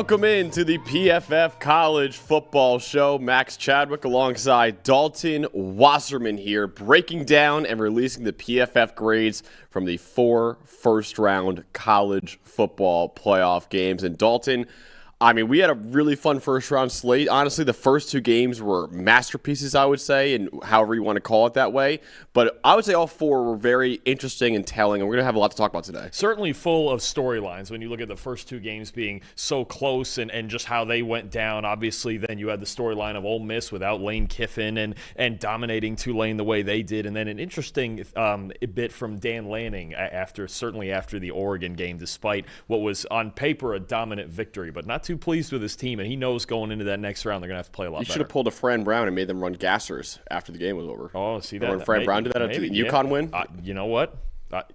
Welcome into the PFF College Football Show. Max Chadwick alongside Dalton Wasserman here, breaking down and releasing the PFF grades from the 4 first-round college football playoff games. And Dalton, I mean, we had a really fun first-round slate. Honestly, the first 2 games were masterpieces, I would say, and however you want to call it that way. But I would say all 4 were very interesting and telling, and we're going to have a lot to talk about today. Certainly full of storylines when you look at the first 2 games being so close and just how they went down. Obviously, then you had the storyline of Ole Miss without Lane Kiffin and dominating Tulane the way they did. And then an interesting bit from Dan Lanning after the Oregon game, despite what was on paper a dominant victory, but not too pleased with his team, and he knows going into that next round they're going to have to play a lot better. You should have pulled a Fran Brown and made them run gassers after the game was over. Oh, see that? When Fran Brown did that at the UConn win? You know what?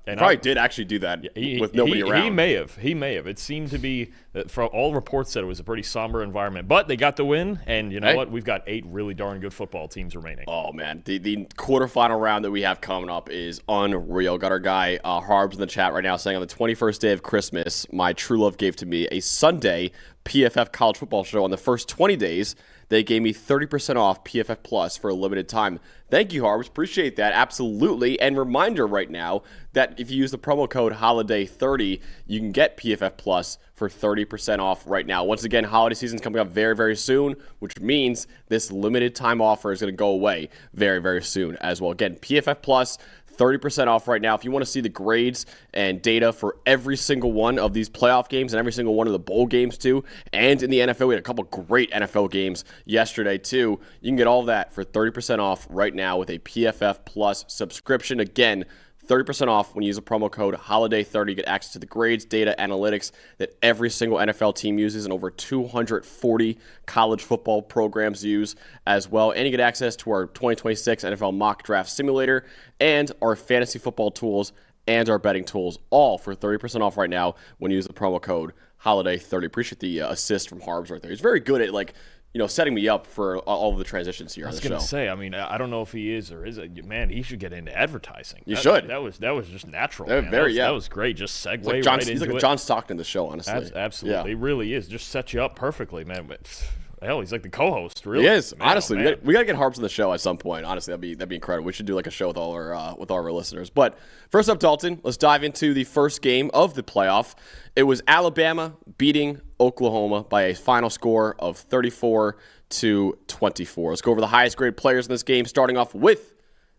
And probably did actually do that with nobody around. He may have. It seemed to be, from all reports said it was a pretty somber environment. But they got the win, and you know what? We've got 8 really darn good football teams remaining. Oh, man. The quarterfinal round that we have coming up is unreal. Got our guy Harbs in the chat right now saying, on the 21st day of Christmas, my true love gave to me a Sunday PFF College Football Show. On the first 20 days, they gave me 30% off PFF Plus for a limited time. Thank you, Harbs. Appreciate that. Absolutely. And reminder right now that if you use the promo code HOLIDAY30, you can get PFF Plus for 30% off right now. Once again, holiday season's coming up very, very soon, which means this limited time offer is going to go away very, very soon as well. Again, PFF Plus, 30% off right now. If you want to see the grades and data for every single one of these playoff games and every single one of the bowl games too, and in the NFL, we had a couple great NFL games yesterday too. You can get all of that for 30% off right now with a PFF Plus subscription. Again, 30% off when you use the promo code HOLIDAY30. You get access to the grades, data, analytics that every single NFL team uses and over 240 college football programs use as well. And you get access to our 2026 NFL mock draft simulator and our fantasy football tools and our betting tools, all for 30% off right now when you use the promo code HOLIDAY30. Appreciate the assist from Harbs right there. He's very good at setting me up for all of the transitions here on the show. I was going to say, I mean, I don't know if he is or isn't. Man, he should get into advertising. You should. That was just natural. That was great. Just segue right into it. He's like a John Stockton of the show, honestly. Absolutely. Yeah. He really is. Just set you up perfectly, man. But hell, he's like the co-host, really. He is. Man, honestly, man. we got to get Harbs on the show at some point. Honestly, that'd be incredible. We should do like a show with all our listeners. But first up, Dalton, let's dive into the first game of the playoff. It was Alabama beating Oklahoma by a final score of 34-24. Let's go over the highest grade players in this game, starting off with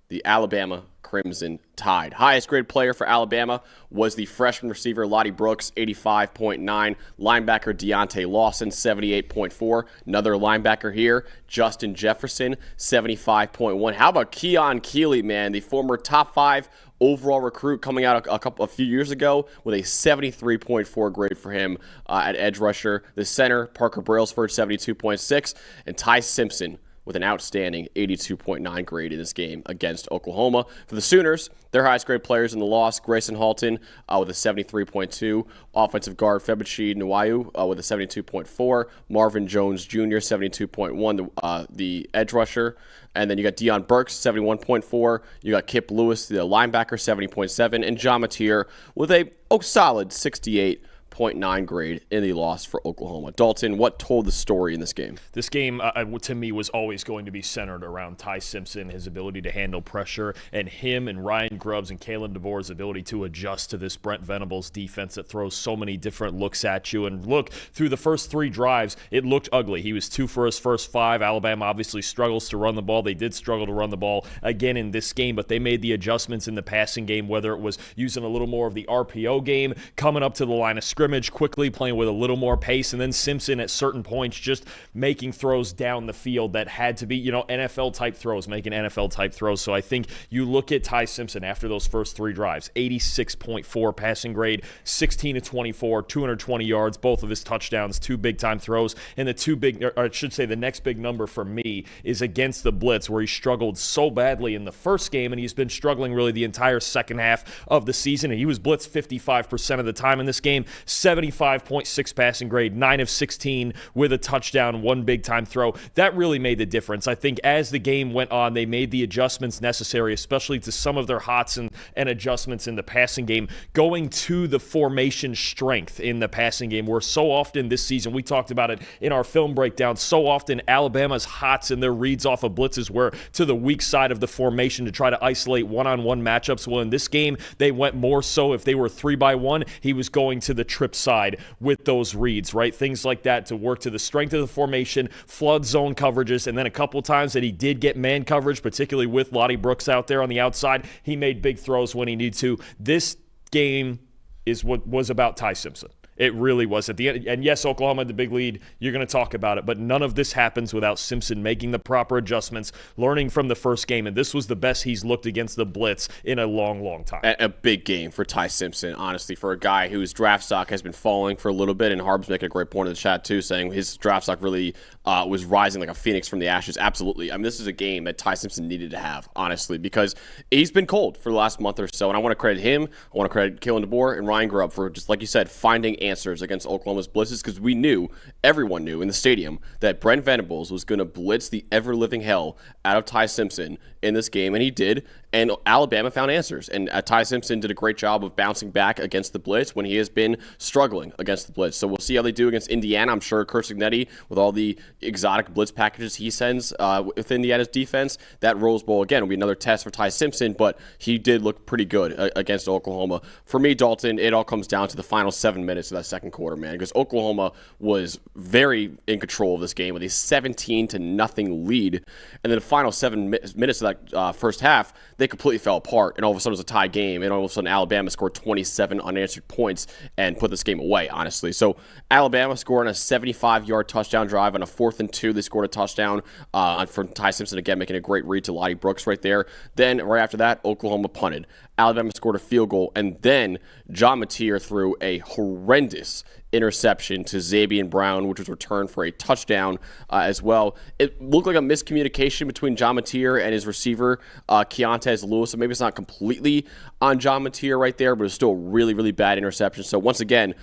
the Alabama Crimson Tide. Highest grade player for Alabama was the freshman receiver Lottie Brooks, 85.9. Linebacker Deontay Lawson, 78.4. Another linebacker here, Justin Jefferson, 75.1. How about Keon Keeley, man, the former top 5 overall recruit coming out a few years ago with a 73.4 grade for him at edge rusher. The center, Parker Brailsford, 72.6. And Ty Simpson with an outstanding 82.9 grade in this game against Oklahoma. For the Sooners, their highest grade players in the loss, Grayson Halton with a 73.2, offensive guard Febuchi Nwayu with a 72.4, Marvin Jones Jr., 72.1, the edge rusher. And then you got Deion Burks, 71.4. You got Kip Lewis, the linebacker, 70.7. And John Mateer with a solid 68.9 grade in the loss for Oklahoma. Dalton, what told the story in this game? This game, to me, was always going to be centered around Ty Simpson, his ability to handle pressure, and him and Ryan Grubbs and Kalen DeBoer's ability to adjust to this Brent Venables defense that throws so many different looks at you. And look, through the first 3 drives, it looked ugly. He was 2 for his first 5. Alabama obviously struggles to run the ball. They did struggle to run the ball again in this game, but they made the adjustments in the passing game, whether it was using a little more of the RPO game, coming up to the line of scrimmage quickly, playing with a little more pace, and then Simpson at certain points just making throws down the field that had to be, NFL-type throws, making NFL-type throws. So I think you look at Ty Simpson after those first 3 drives, 86.4 passing grade, 16-24, 220 yards, both of his touchdowns, 2 big-time throws, and the next big number for me is against the blitz, where he struggled so badly in the first game, and he's been struggling really the entire second half of the season, and he was blitzed 55% of the time in this game. 75.6 passing grade, 9 of 16 with a touchdown, 1 big-time throw. That really made the difference. I think as the game went on, they made the adjustments necessary, especially to some of their hots and adjustments in the passing game, going to the formation strength in the passing game, where so often this season, we talked about it in our film breakdown, so often Alabama's hots and their reads off of blitzes were to the weak side of the formation to try to isolate one-on-one matchups. Well, in this game, they went more so if they were 3-by-1, he was going to the trip side with those reads, right? Things like that to work to the strength of the formation, flood zone coverages, and then a couple times that he did get man coverage, particularly with Lottie Brooks out there on the outside, he made big throws when he needed to. This game is what was about Ty Simpson. It really was at the end. And yes, Oklahoma had the big lead. You're going to talk about it. But none of this happens without Simpson making the proper adjustments, learning from the first game. And this was the best he's looked against the blitz in a long, long time. A big game for Ty Simpson, honestly, for a guy whose draft stock has been falling for a little bit. And Harb's making a great point in the chat, too, saying his draft stock really was rising like a phoenix from the ashes. Absolutely. I mean, this is a game that Ty Simpson needed to have, honestly, because he's been cold for the last month or so. And I want to credit him. I want to credit Kalen DeBoer and Ryan Grubb for, just like you said, finding answers against Oklahoma's blitzes, because we knew, everyone knew in the stadium, that Brent Venables was going to blitz the ever-living hell out of Ty Simpson in this game, and he did. And Alabama found answers. And Ty Simpson did a great job of bouncing back against the blitz when he has been struggling against the blitz. So we'll see how they do against Indiana. I'm sure Kurt Signetti, with all the exotic blitz packages he sends with Indiana's defense, that Rose Bowl, again, will be another test for Ty Simpson, but he did look pretty good against Oklahoma. For me, Dalton, it all comes down to the final 7 minutes of that second quarter, man, because Oklahoma was very in control of this game with a 17-0 lead. And then the final 7 minutes of that first half, they completely fell apart, and all of a sudden it was a tie game, and all of a sudden Alabama scored 27 unanswered points and put this game away, honestly. So Alabama scored on a 75-yard touchdown drive on a 4th and 2. They scored a touchdown from Ty Simpson, again, making a great read to Lottie Brooks right there. Then right after that, Oklahoma punted. Alabama scored a field goal, and then John Mateer threw a horrendous interception to Zabian Brown, which was returned for a touchdown as well. It looked like a miscommunication between John Mateer and his receiver, Keontez Lewis. So maybe it's not completely on John Mateer right there, but it's still a really, really bad interception. So once again,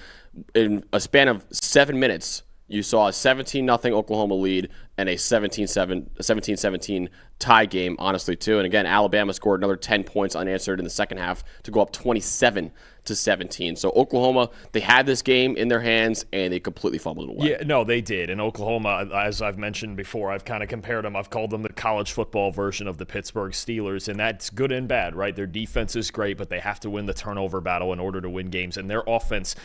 in a span of 7 minutes, you saw a 17-0 Oklahoma lead and a 17-17 tie game, honestly, too. And again, Alabama scored another 10 points unanswered in the second half to go up 27-17. So Oklahoma, they had this game in their hands, and they completely fumbled it away. Yeah, no, they did. And Oklahoma, as I've mentioned before, I've kind of compared them. I've called them the college football version of the Pittsburgh Steelers, and that's good and bad, right? Their defense is great, but they have to win the turnover battle in order to win games. And their offense,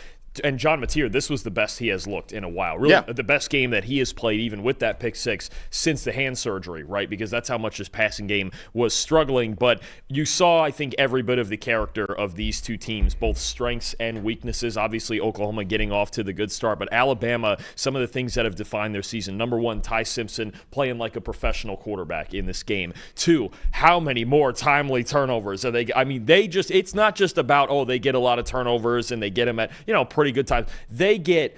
and John Mateer, this was the best he has looked in a while. Really, the best game that he has played, even with that pick six, since the hand surgery, right? Because that's how much his passing game was struggling. But you saw, I think, every bit of the character of these two teams, both strengths and weaknesses. Obviously, Oklahoma getting off to the good start, but Alabama, some of the things that have defined their season. Number one, Ty Simpson playing like a professional quarterback in this game. 2, how many more timely turnovers are they? I mean, it's not just about, they get a lot of turnovers and they get them at, pretty good times. They get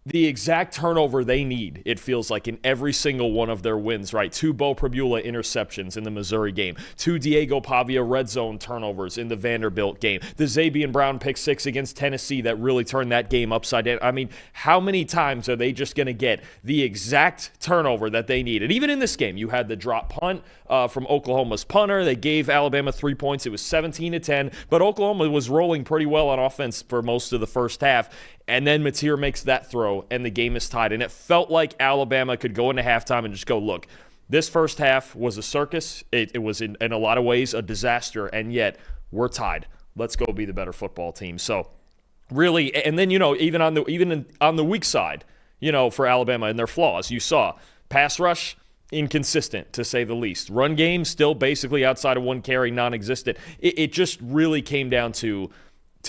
the exact turnover they need, it feels like, in every single one of their wins, right? 2 Bo Prabula interceptions in the Missouri game. 2 Diego Pavia red zone turnovers in the Vanderbilt game. The Zabian Brown pick six against Tennessee that really turned that game upside down. I mean, how many times are they just going to get the exact turnover that they need? And even in this game, you had the drop punt from Oklahoma's punter. They gave Alabama 3 points. It was 17-10, but Oklahoma was rolling pretty well on offense for most of the first half. And then Mateer makes that throw, and the game is tied. And it felt like Alabama could go into halftime and just go, look, this first half was a circus. It was, in a lot of ways, a disaster, and yet we're tied. Let's go be the better football team. So really, and then, even on the weak side, for Alabama and their flaws, you saw pass rush, inconsistent, to say the least. Run game, still basically outside of one carry, non-existent. It just really came down to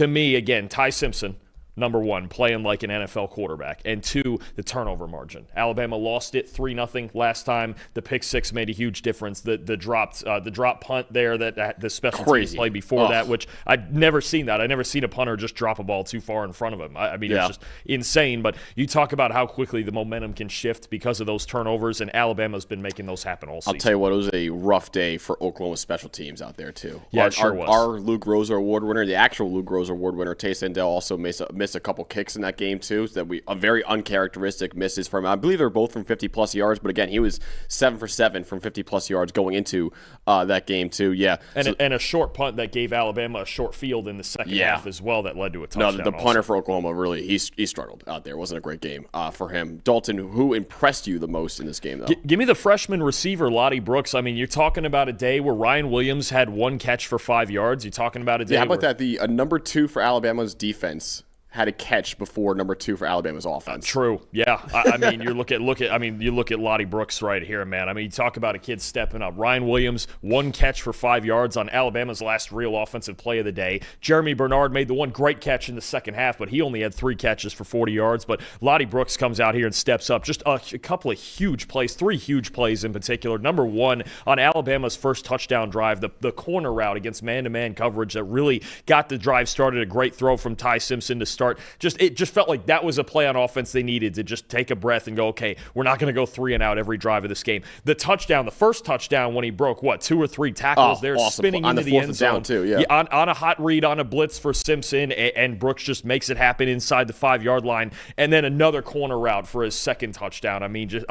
me, again, Ty Simpson, number one, playing like an NFL quarterback, and 2, the turnover margin. Alabama lost it 3-0 last time. The pick six made a huge difference. The drop punt there that the special teams played before that, which I'd never seen that. I'd never seen a punter just drop a ball too far in front of him. I mean, it's just insane. But you talk about how quickly the momentum can shift because of those turnovers, and Alabama's been making those happen all season. I'll tell you what, it was a rough day for Oklahoma special teams out there, too. Yeah, it sure was. Our Luke Rosa Award winner, the actual Luke Rosa Award winner, Tay Sandell, also missed missed a couple kicks in that game too. So that a very uncharacteristic misses from. I believe they're both from 50+ yards, but again, he was 7 for 7 from 50+ yards going into that game too. Yeah, and a short punt that gave Alabama a short field in the second half as well that led to a touchdown. No, the punter for Oklahoma really he struggled out there. It wasn't a great game for him. Dalton, who impressed you the most in this game though? Give me the freshman receiver Lottie Brooks. I mean, you're talking about a day where Ryan Williams had 1 catch for 5 yards. You're talking about a day. Yeah, how about that? The number 2 for Alabama's defense had a catch before number 2 for Alabama's offense. True. Yeah. I mean, you look at Lottie Brooks right here, man. I mean, you talk about a kid stepping up. Ryan Williams, 1 catch for 5 yards on Alabama's last real offensive play of the day. Jeremy Bernard made the 1 great catch in the second half, but he only had 3 catches for 40 yards. But Lottie Brooks comes out here and steps up. Just a couple of huge plays, 3 huge plays in particular. Number 1, on Alabama's first touchdown drive, the corner route against man-to-man coverage that really got the drive started. A great throw from Ty Simpson to start. It just felt like that was a play on offense they needed to just take a breath and go, okay, we're not going to go 3 and out every drive of this game. The touchdown, the first touchdown when he broke, 2 or 3 tackles there, awesome. spinning on into the end zone. Down too, yeah. On a hot read, on a blitz for Simpson, and Brooks just makes it happen inside the 5-yard line. And then another corner route for his second touchdown. I mean, just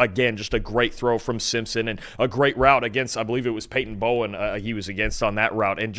a great throw from Simpson and a great route against, I believe it was Peyton Bowen he was against on that route. And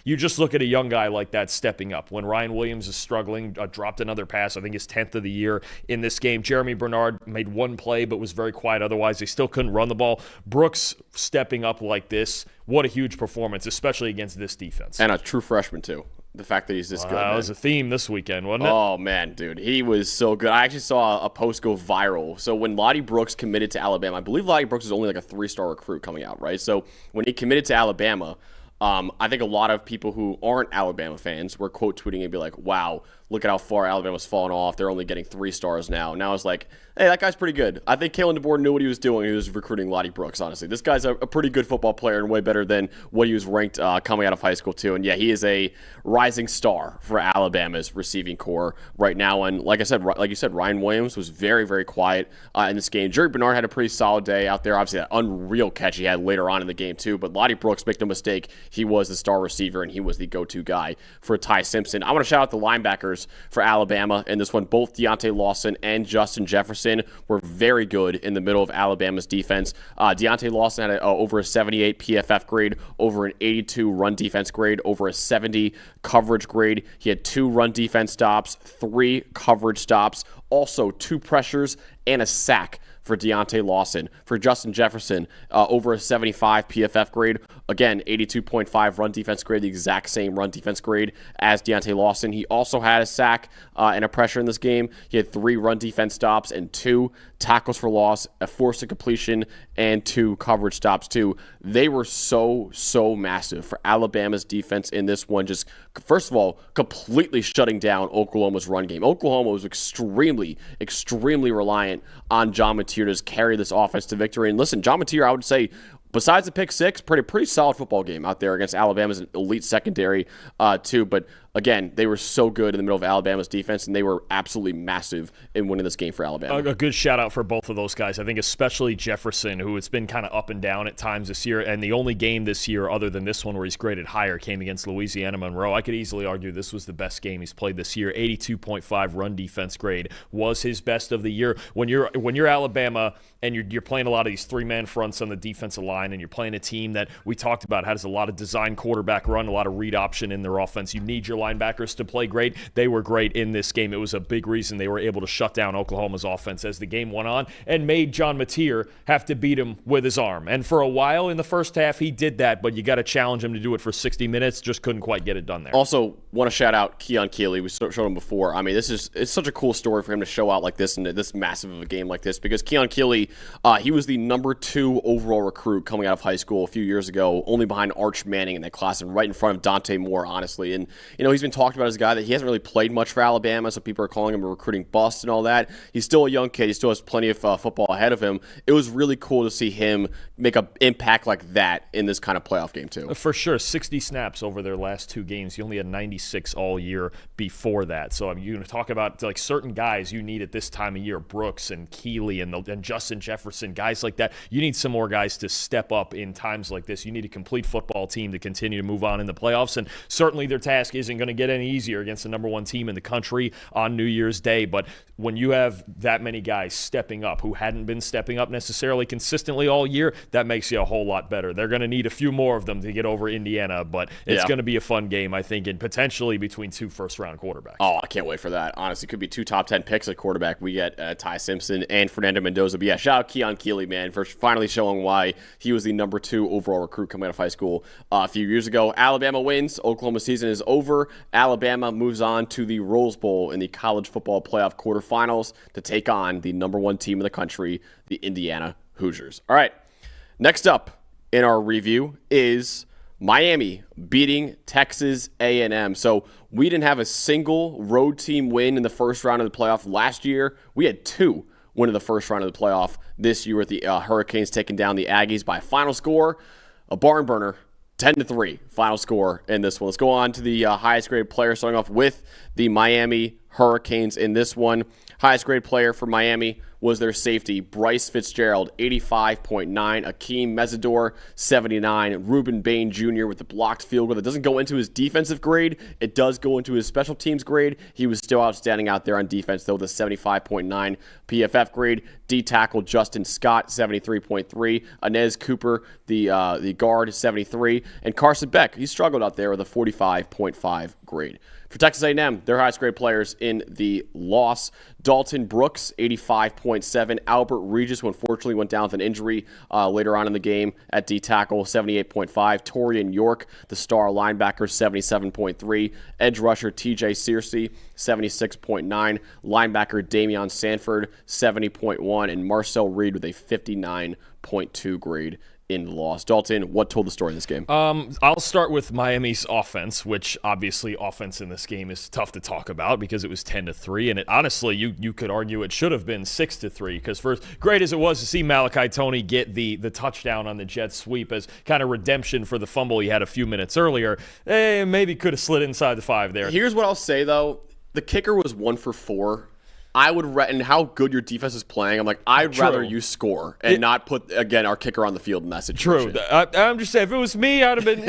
you just look at a young guy like that stepping up. When Ryan Williams is struggling, dropped another pass, I think his 10th of the year in this game. Jeremy Bernard made 1 play but was very quiet otherwise. They still couldn't run the ball. Brooks stepping up like this, what a huge performance, especially against this defense. And a true freshman too. The fact that he's this good. That was a theme this weekend, wasn't it? Oh, man, dude. He was so good. I actually saw a post go viral. So when Lottie Brooks committed to Alabama, I believe Lottie Brooks is only like a 3-star recruit coming out, right? So when he committed to Alabama, I think a lot of people who aren't Alabama fans were quote tweeting and be like, wow, look at how far Alabama's fallen off. They're only getting 3 stars now. Now it's like, hey, that guy's pretty good. I think Kalen DeBoer knew what he was doing. He was recruiting Lottie Brooks, honestly. This guy's a pretty good football player and way better than what he was ranked coming out of high school, too. And, yeah, he is a rising star for Alabama's receiving core right now. And like you said, Ryan Williams was very, very quiet in this game. Jerry Bernard had a pretty solid day out there. Obviously, that unreal catch he had later on in the game, too. But Lottie Brooks, make no mistake, he was the star receiver and he was the go-to guy for Ty Simpson. I want to shout out the linebackers for Alabama in this one. Both Deontay Lawson and Justin Jefferson were very good in the middle of Alabama's defense. Deontay Lawson had over a 78 PFF grade, over an 82 run defense grade, over a 70 coverage grade. He had 2 run defense stops, 3 coverage stops, also 2 pressures and a sack for Deontay Lawson. For Justin Jefferson, over a 75 PFF grade. Again, 82.5 run defense grade, the exact same run defense grade as Deontay Lawson. He also had a sack and a pressure in this game. He had 3 run defense stops and 2 tackles for loss, a forced completion, and 2 coverage stops too. They were so massive for Alabama's defense in this one. Just, first of all, completely shutting down Oklahoma's run game. Oklahoma was extremely reliant on John Mateer to just carry this offense to victory. And listen, John Mateer, I would say, besides the pick 6, pretty solid football game out there against Alabama's elite secondary too. But again, they were so good in the middle of Alabama's defense, and they were absolutely massive in winning this game for Alabama. A good shout out for both of those guys. I think especially Jefferson, who it's been kind of up and down at times this year. And the only game this year, other than this one where he's graded higher, came against Louisiana Monroe. I could easily argue this was the best game he's played this year. 82.5 run defense grade was his best of the year. When you're Alabama and you're playing a lot of these 3-man fronts on the defensive line, and you're playing a team that we talked about has a lot of design quarterback run, a lot of read option in their offense, you need your linebackers to play great. They were great in this game. It was a big reason they were able to shut down Oklahoma's offense as the game went on and made John Mateer have to beat him with his arm. And for a while in the first half, he did that, but you got to challenge him to do it for 60 minutes. Just couldn't quite get it done there. Also, want to shout out Keon Keeley. We showed him before. I mean, it's such a cool story for him to show out like this in this massive of a game like this, because Keon Keeley, he was the number 2 overall recruit coming out of high school a few years ago, only behind Arch Manning in that class and right in front of Dante Moore, honestly. And, he's been talked about as a guy that he hasn't really played much for Alabama, so people are calling him a recruiting bust and all that. He's still a young kid. He still has plenty of football ahead of him. It was really cool to see him make an impact like that in this kind of playoff game, too. For sure. 60 snaps over their last 2 games. He only had 96 all year before that. So you're going to talk about like certain guys you need at this time of year, Brooks and Keeley and Justin Jefferson, guys like that. You need some more guys to step up in times like this. You need a complete football team to continue to move on in the playoffs, and certainly their task isn't going to get any easier against the number one team in the country on New Year's Day. But when you have that many guys stepping up who hadn't been stepping up necessarily consistently all year, that makes you a whole lot better. They're going to need a few more of them to get over Indiana, but it's going to be a fun game, I think, and potentially between two first-round quarterbacks. Oh, I can't wait for that. Honestly, it could be 2 top 10 picks at quarterback. We get Ty Simpson and Fernando Mendoza. But yeah, shout out Keon Keeley, man, for finally showing why he was the number 2 overall recruit coming out of high school a few years ago. Alabama wins. Oklahoma season is over. Alabama moves on to the Rose Bowl in the college football playoff quarterfinals to take on the number 1 team in the country, the Indiana Hoosiers. All right, next up in our review is Miami beating Texas A&M. So we didn't have a single road team win in the first round of the playoff last year. We had 2 win in the first round of the playoff this year with the Hurricanes taking down the Aggies by a final score, a barn burner, 10-3 final score in this one. Let's go on to the highest graded player, starting off with the Miami Hurricanes in this one. Highest graded player for Miami was their safety, Bryce Fitzgerald, 85.9. Akeem Mesidor, 79. Ruben Bain Jr. with the blocked field goal. That doesn't go into his defensive grade. It does go into his special teams grade. He was still outstanding out there on defense, though, with a 75.9 PFF grade. D-tackle Justin Scott, 73.3. Inez Cooper, the guard, 73. And Carson Beck, he struggled out there with a 45.5 grade. For Texas A&M, their highest grade players in the loss, Dalton Brooks, 85.7. Albert Regis, who unfortunately went down with an injury later on in the game at D-tackle, 78.5. Torian York, the star linebacker, 77.3. Edge rusher TJ Searcy, 76.9. Linebacker Damian Sanford, 70.1. And Marcel Reed with a 59.2 grade in the loss. Dalton, what told the story in this game? I'll start with Miami's offense, which obviously offense in this game is tough to talk about because it was 10-3, and it honestly you could argue it should have been 6-3 because first, great as it was to see Malachi Toney get the touchdown on the jet sweep as kind of redemption for the fumble he had a few minutes earlier, maybe could have slid inside the 5 there. Here's what I'll say though: the kicker was 1 for 4. I would, and how good your defense is playing, I'm like, I'd rather you score and not put, again, our kicker on the field in that situation. True. I'm just saying, if it was me, I'd have been,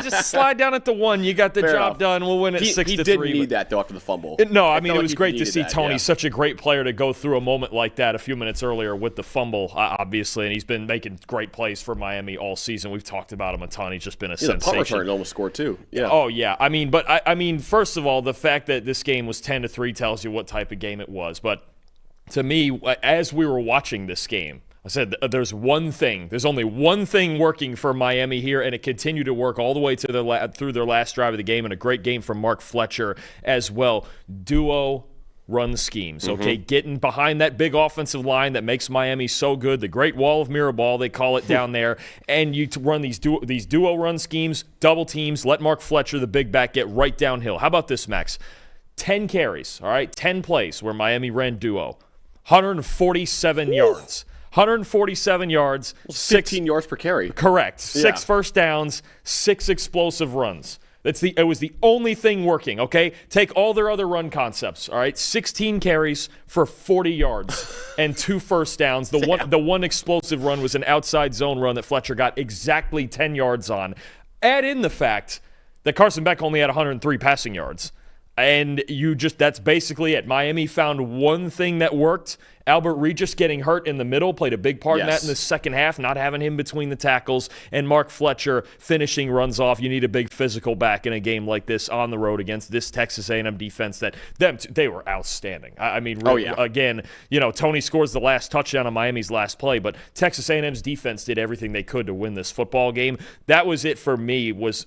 just slide down at the 1. You got the Fair job enough. done. We'll win it 6-3. He didn't need that, though, after the fumble. No, I mean, it was like great to see that, Toney, yeah. such a great player, to go through a moment like that a few minutes earlier with the fumble, obviously, and he's been making great plays for Miami all season. We've talked about him a ton. He's just been a sensation. The punt return almost scored, too. Yeah. Oh, yeah. I mean, but, I mean, first of all, the fact that this game was 10-3 tells you what type of game it was, but to me, as we were watching this game, I said there's only one thing working for Miami here, and it continued to work all the way to through their last drive of the game, and a great game from Mark Fletcher as well. Duo run schemes, okay? Getting behind that big offensive line that makes Miami so good, the great wall of Mirabal, they call it down there, and you run these duo run schemes, double teams, let Mark Fletcher, the big back, get right downhill. How about this, Max? 10 carries, all right? 10 plays where Miami ran duo. 147 yards. 147 yards. 15 yards per carry. Correct. Yeah. 6 first downs, 6 explosive runs. It was the only thing working, okay? Take all their other run concepts, all right? 16 carries for 40 yards and 2 first downs. The one explosive run was an outside zone run that Fletcher got exactly 10 yards on. Add in the fact that Carson Beck only had 103 passing yards. And that's basically it. Miami found one thing that worked. Albert Regis getting hurt in the middle played a big part in that in the second half, not having him between the tackles. And Mark Fletcher finishing runs off. You need a big physical back in a game like this on the road against this Texas A&M defense they were outstanding. I mean, again, Toney scores the last touchdown on Miami's last play, but Texas A&M's defense did everything they could to win this football game. That was it for me, was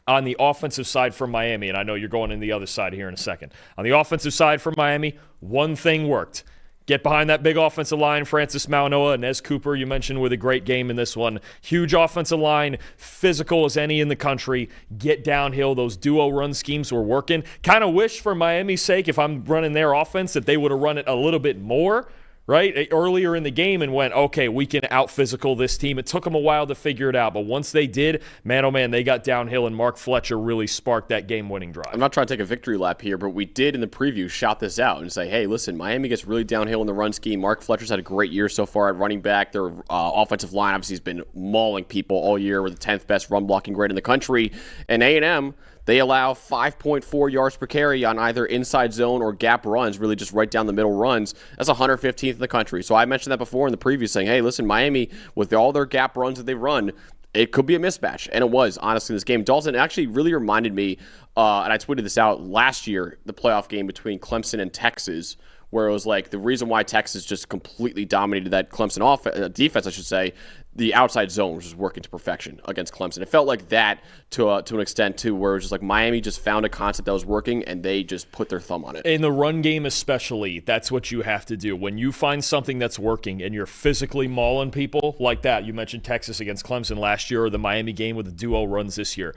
on the offensive side for Miami, and I know you're going in the other side here in a second. On the offensive side for Miami, one thing worked. Get behind that big offensive line, Francis Maunoa and Inez Cooper, you mentioned, with a great game in this one. Huge offensive line, physical as any in the country. Get downhill. Those duo run schemes were working. Kind of wish for Miami's sake, if I'm running their offense, that they would have run it a little bit more, right, earlier in the game, and went, okay, we can out-physical this team. It took them a while to figure it out, but once they did, man, oh man, they got downhill, and Mark Fletcher really sparked that game-winning drive. I'm not trying to take a victory lap here, but we did in the preview shout this out and say, hey, listen, Miami gets really downhill in the run scheme. Mark Fletcher's had a great year so far at running back. Their offensive line obviously has been mauling people all year with the 10th best run blocking grade in the country. And A&M, They allow 5.4 yards per carry on either inside zone or gap runs, really just right down the middle runs. That's 115th in the country. So I mentioned that before in the preview, saying, hey, listen, Miami, with all their gap runs that they run, it could be a mismatch. And it was, honestly, in this game. Dalton actually really reminded me, and I tweeted this out last year, the playoff game between Clemson and Texas, where it was like the reason why Texas just completely dominated that Clemson defense, I should say, the outside zone was just working to perfection against Clemson. It felt like that to an extent, too, where it was just like Miami just found a concept that was working, and they just put their thumb on it. In the run game especially, that's what you have to do. When you find something that's working and you're physically mauling people like that, you mentioned Texas against Clemson last year or the Miami game with the duo runs this year.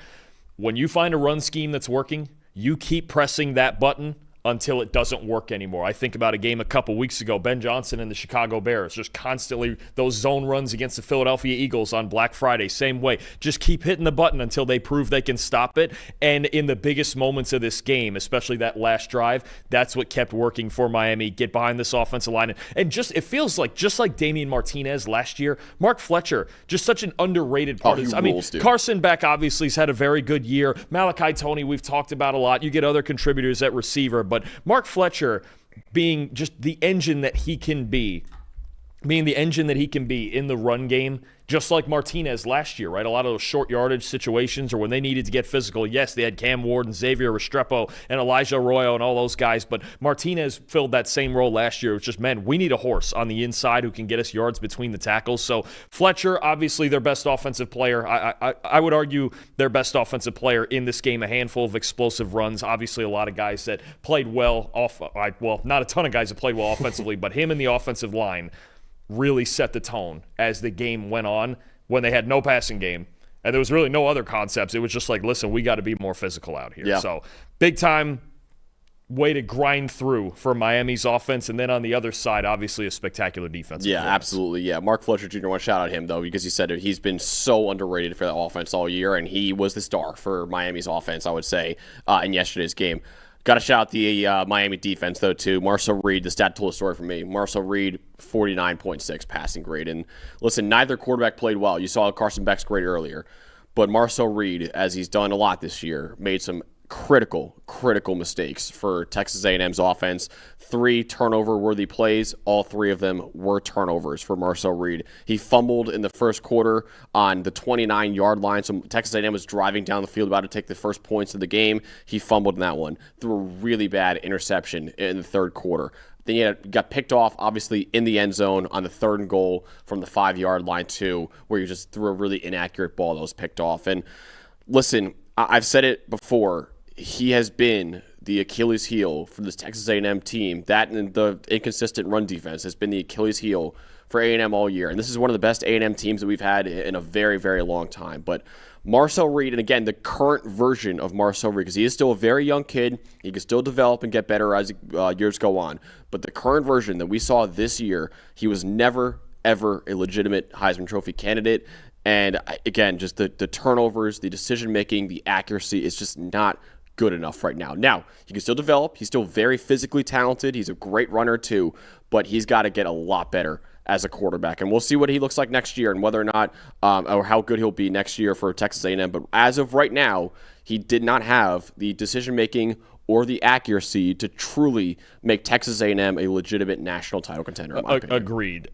When you find a run scheme that's working, you keep pressing that button until it doesn't work anymore. I think about a game a couple weeks ago, Ben Johnson and the Chicago Bears, just constantly those zone runs against the Philadelphia Eagles on Black Friday, same way. Just keep hitting the button until they prove they can stop it. And in the biggest moments of this game, especially that last drive, that's what kept working for Miami. Get behind this offensive line. And just it feels like, just like Damian Martinez last year, Mark Fletcher, just such an underrated part of this. I mean, Carson Beck obviously has had a very good year. Malachi Toney, we've talked about a lot. You get other contributors at receiver, but Mark Fletcher being just the engine that he can be, in the run game, just like Martinez last year, right? A lot of those short yardage situations or when they needed to get physical. Yes, they had Cam Ward and Xavier Restrepo and Elijah Arroyo and all those guys, but Martinez filled that same role last year. It was just, man, we need a horse on the inside who can get us yards between the tackles. So Fletcher, obviously their best offensive player. I would argue their best offensive player in this game, a handful of explosive runs. Obviously a lot of guys that played well not a ton of guys that played well offensively, but him and the offensive line really set the tone as the game went on when they had no passing game. And there was really no other concepts. It was just like, listen, we got to be more physical out here. Yeah. So big time way to grind through for Miami's offense. And then on the other side, obviously a spectacular defense. Yeah, absolutely. Yeah, Mark Fletcher Jr., I want to shout out him, though, because he said he's been so underrated for that offense all year, and he was the star for Miami's offense, I would say, in yesterday's game. Got to shout out the Miami defense, though, too. Marcel Reed, the stat told a story for me. Marcel Reed, 49.6 passing grade. And listen, neither quarterback played well. You saw Carson Beck's grade earlier. But Marcel Reed, as he's done a lot this year, made some critical mistakes for Texas A&M's offense. 3 turnover-worthy plays. All 3 of them were turnovers for Marcel Reed. He fumbled in the first quarter on the 29-yard line. So Texas A&M was driving down the field about to take the first points of the game. He fumbled in that one. Threw a really bad interception in the third quarter. Then he got picked off, obviously, in the end zone on the 3rd and goal from the 5-yard line, too, where he just threw a really inaccurate ball that was picked off. And listen, I've said it before. He has been the Achilles heel for this Texas A&M team. That and the inconsistent run defense has been the Achilles heel for A&M all year. And this is one of the best A&M teams that we've had in a very, very long time. But Marcel Reed, and again, the current version of Marcel Reed, because he is still a very young kid. He can still develop and get better as years go on. But the current version that we saw this year, he was never, ever a legitimate Heisman Trophy candidate. And again, just the turnovers, the decision-making, the accuracy is just not good enough right now. Now, he can still develop. He's still very physically talented. He's a great runner too, but he's got to get a lot better as a quarterback. And we'll see what he looks like next year and whether or not or how good he'll be next year for Texas A&M. But as of right now, he did not have the decision-making or the accuracy to truly make Texas A&M a legitimate national title contender, in my opinion. Agreed.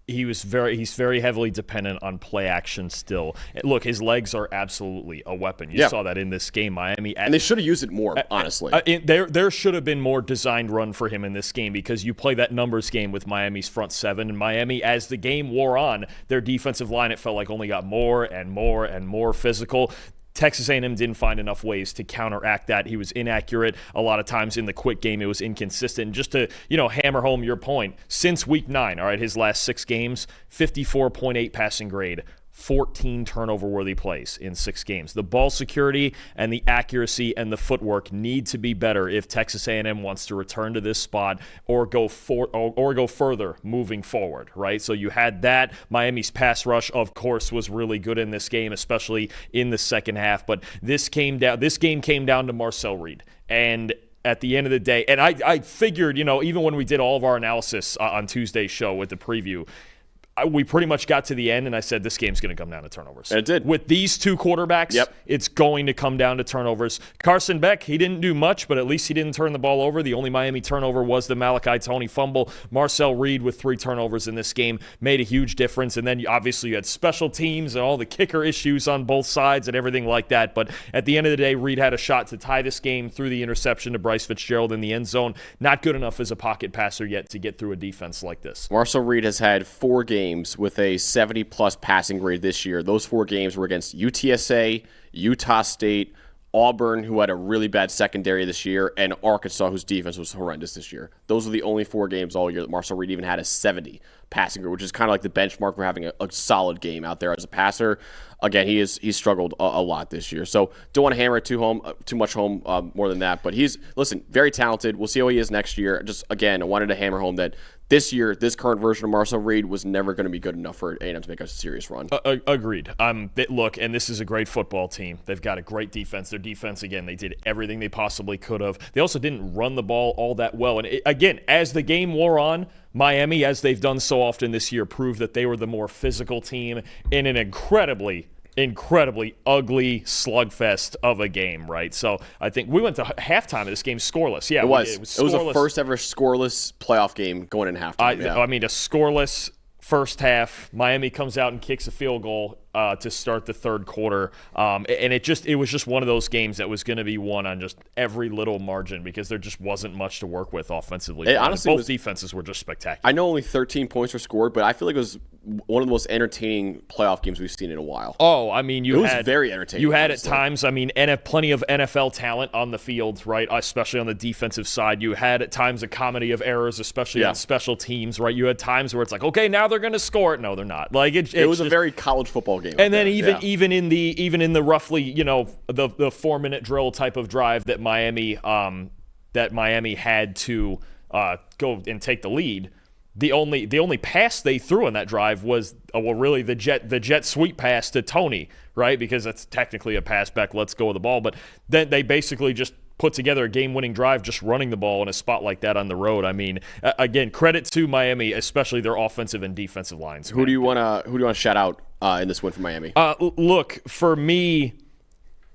He's very heavily dependent on play action still. Look, his legs are absolutely a weapon. You saw that in this game, Miami. And they should have used it more, honestly. There should have been more designed run for him in this game because you play that numbers game with Miami's front 7. And Miami, as the game wore on, their defensive line, it felt like only got more and more and more physical. Texas A&M didn't find enough ways to counteract that. He was inaccurate. A lot of times in the quick game, it was inconsistent. Just to, hammer home your point, since week 9, all right, his last 6 games, 54.8 passing grade, 14 turnover-worthy plays in 6 games. The ball security and the accuracy and the footwork need to be better if Texas A&M wants to return to this spot or go further moving forward, right? So you had that. Miami's pass rush, of course, was really good in this game, especially in the second half. But this game came down to Marcel Reed. And at the end of the day, and I figured, even when we did all of our analysis on Tuesday's show with the preview, we pretty much got to the end, and I said this game's going to come down to turnovers. And it did. With these two quarterbacks, it's going to come down to turnovers. Carson Beck, he didn't do much, but at least he didn't turn the ball over. The only Miami turnover was the Malachi Toney fumble. Marcel Reed with 3 turnovers in this game made a huge difference. And then obviously you had special teams and all the kicker issues on both sides and everything like that. But at the end of the day, Reed had a shot to tie this game through the interception to Bryce Fitzgerald in the end zone. Not good enough as a pocket passer yet to get through a defense like this. Marcel Reed has had 4 games with a 70-plus passing grade this year. Those 4 games were against UTSA, Utah State, Auburn, who had a really bad secondary this year, and Arkansas, whose defense was horrendous this year. Those are the only 4 games all year that Marcel Reed even had a 70 passing grade, which is kind of like the benchmark for having a solid game out there as a passer. Again, he's struggled a lot this year. So don't want to hammer it too much home more than that. But he's, listen, very talented. We'll see how he is next year. Just, again, I wanted to hammer home that this year, this current version of Marcel Reed was never going to be good enough for A&M to make a serious run. Agreed. Look, and this is a great football team. They've got a great defense. Their defense, again, they did everything they possibly could have. They also didn't run the ball all that well. And again, as the game wore on, Miami, as they've done so often this year, proved that they were the more physical team in an incredibly ugly slugfest of a game, right? So I think we went to halftime of this game scoreless. Yeah, it was scoreless. The first ever scoreless playoff game going in halftime. I mean, a scoreless first half. Miami comes out and kicks a field goal to start the third quarter, and it was just one of those games that was going to be won on just every little margin because there just wasn't much to work with offensively. Honestly, both defenses were just spectacular. I know only 13 points were scored, but I feel like it was one of the most entertaining playoff games we've seen in a while. Oh, I mean, it was very entertaining. You had at times, I mean, plenty of NFL talent on the field, right? Especially on the defensive side. You had at times a comedy of errors, especially on special teams, right? You had times where it's like, okay, now they're going to score it. No, they're not. Like it was a very college football game. And then even in the roughly, the 4-minute drill type of drive that Miami had to go and take the lead. The only pass they threw on that drive was really the jet sweep pass to Toney, right? Because that's technically a pass back. Let's go with the ball. But then they basically just put together a game-winning drive just running the ball in a spot like that on the road. I mean, again, credit to Miami, especially their offensive and defensive lines. Who do you want to shout out in this win for Miami? Look, for me,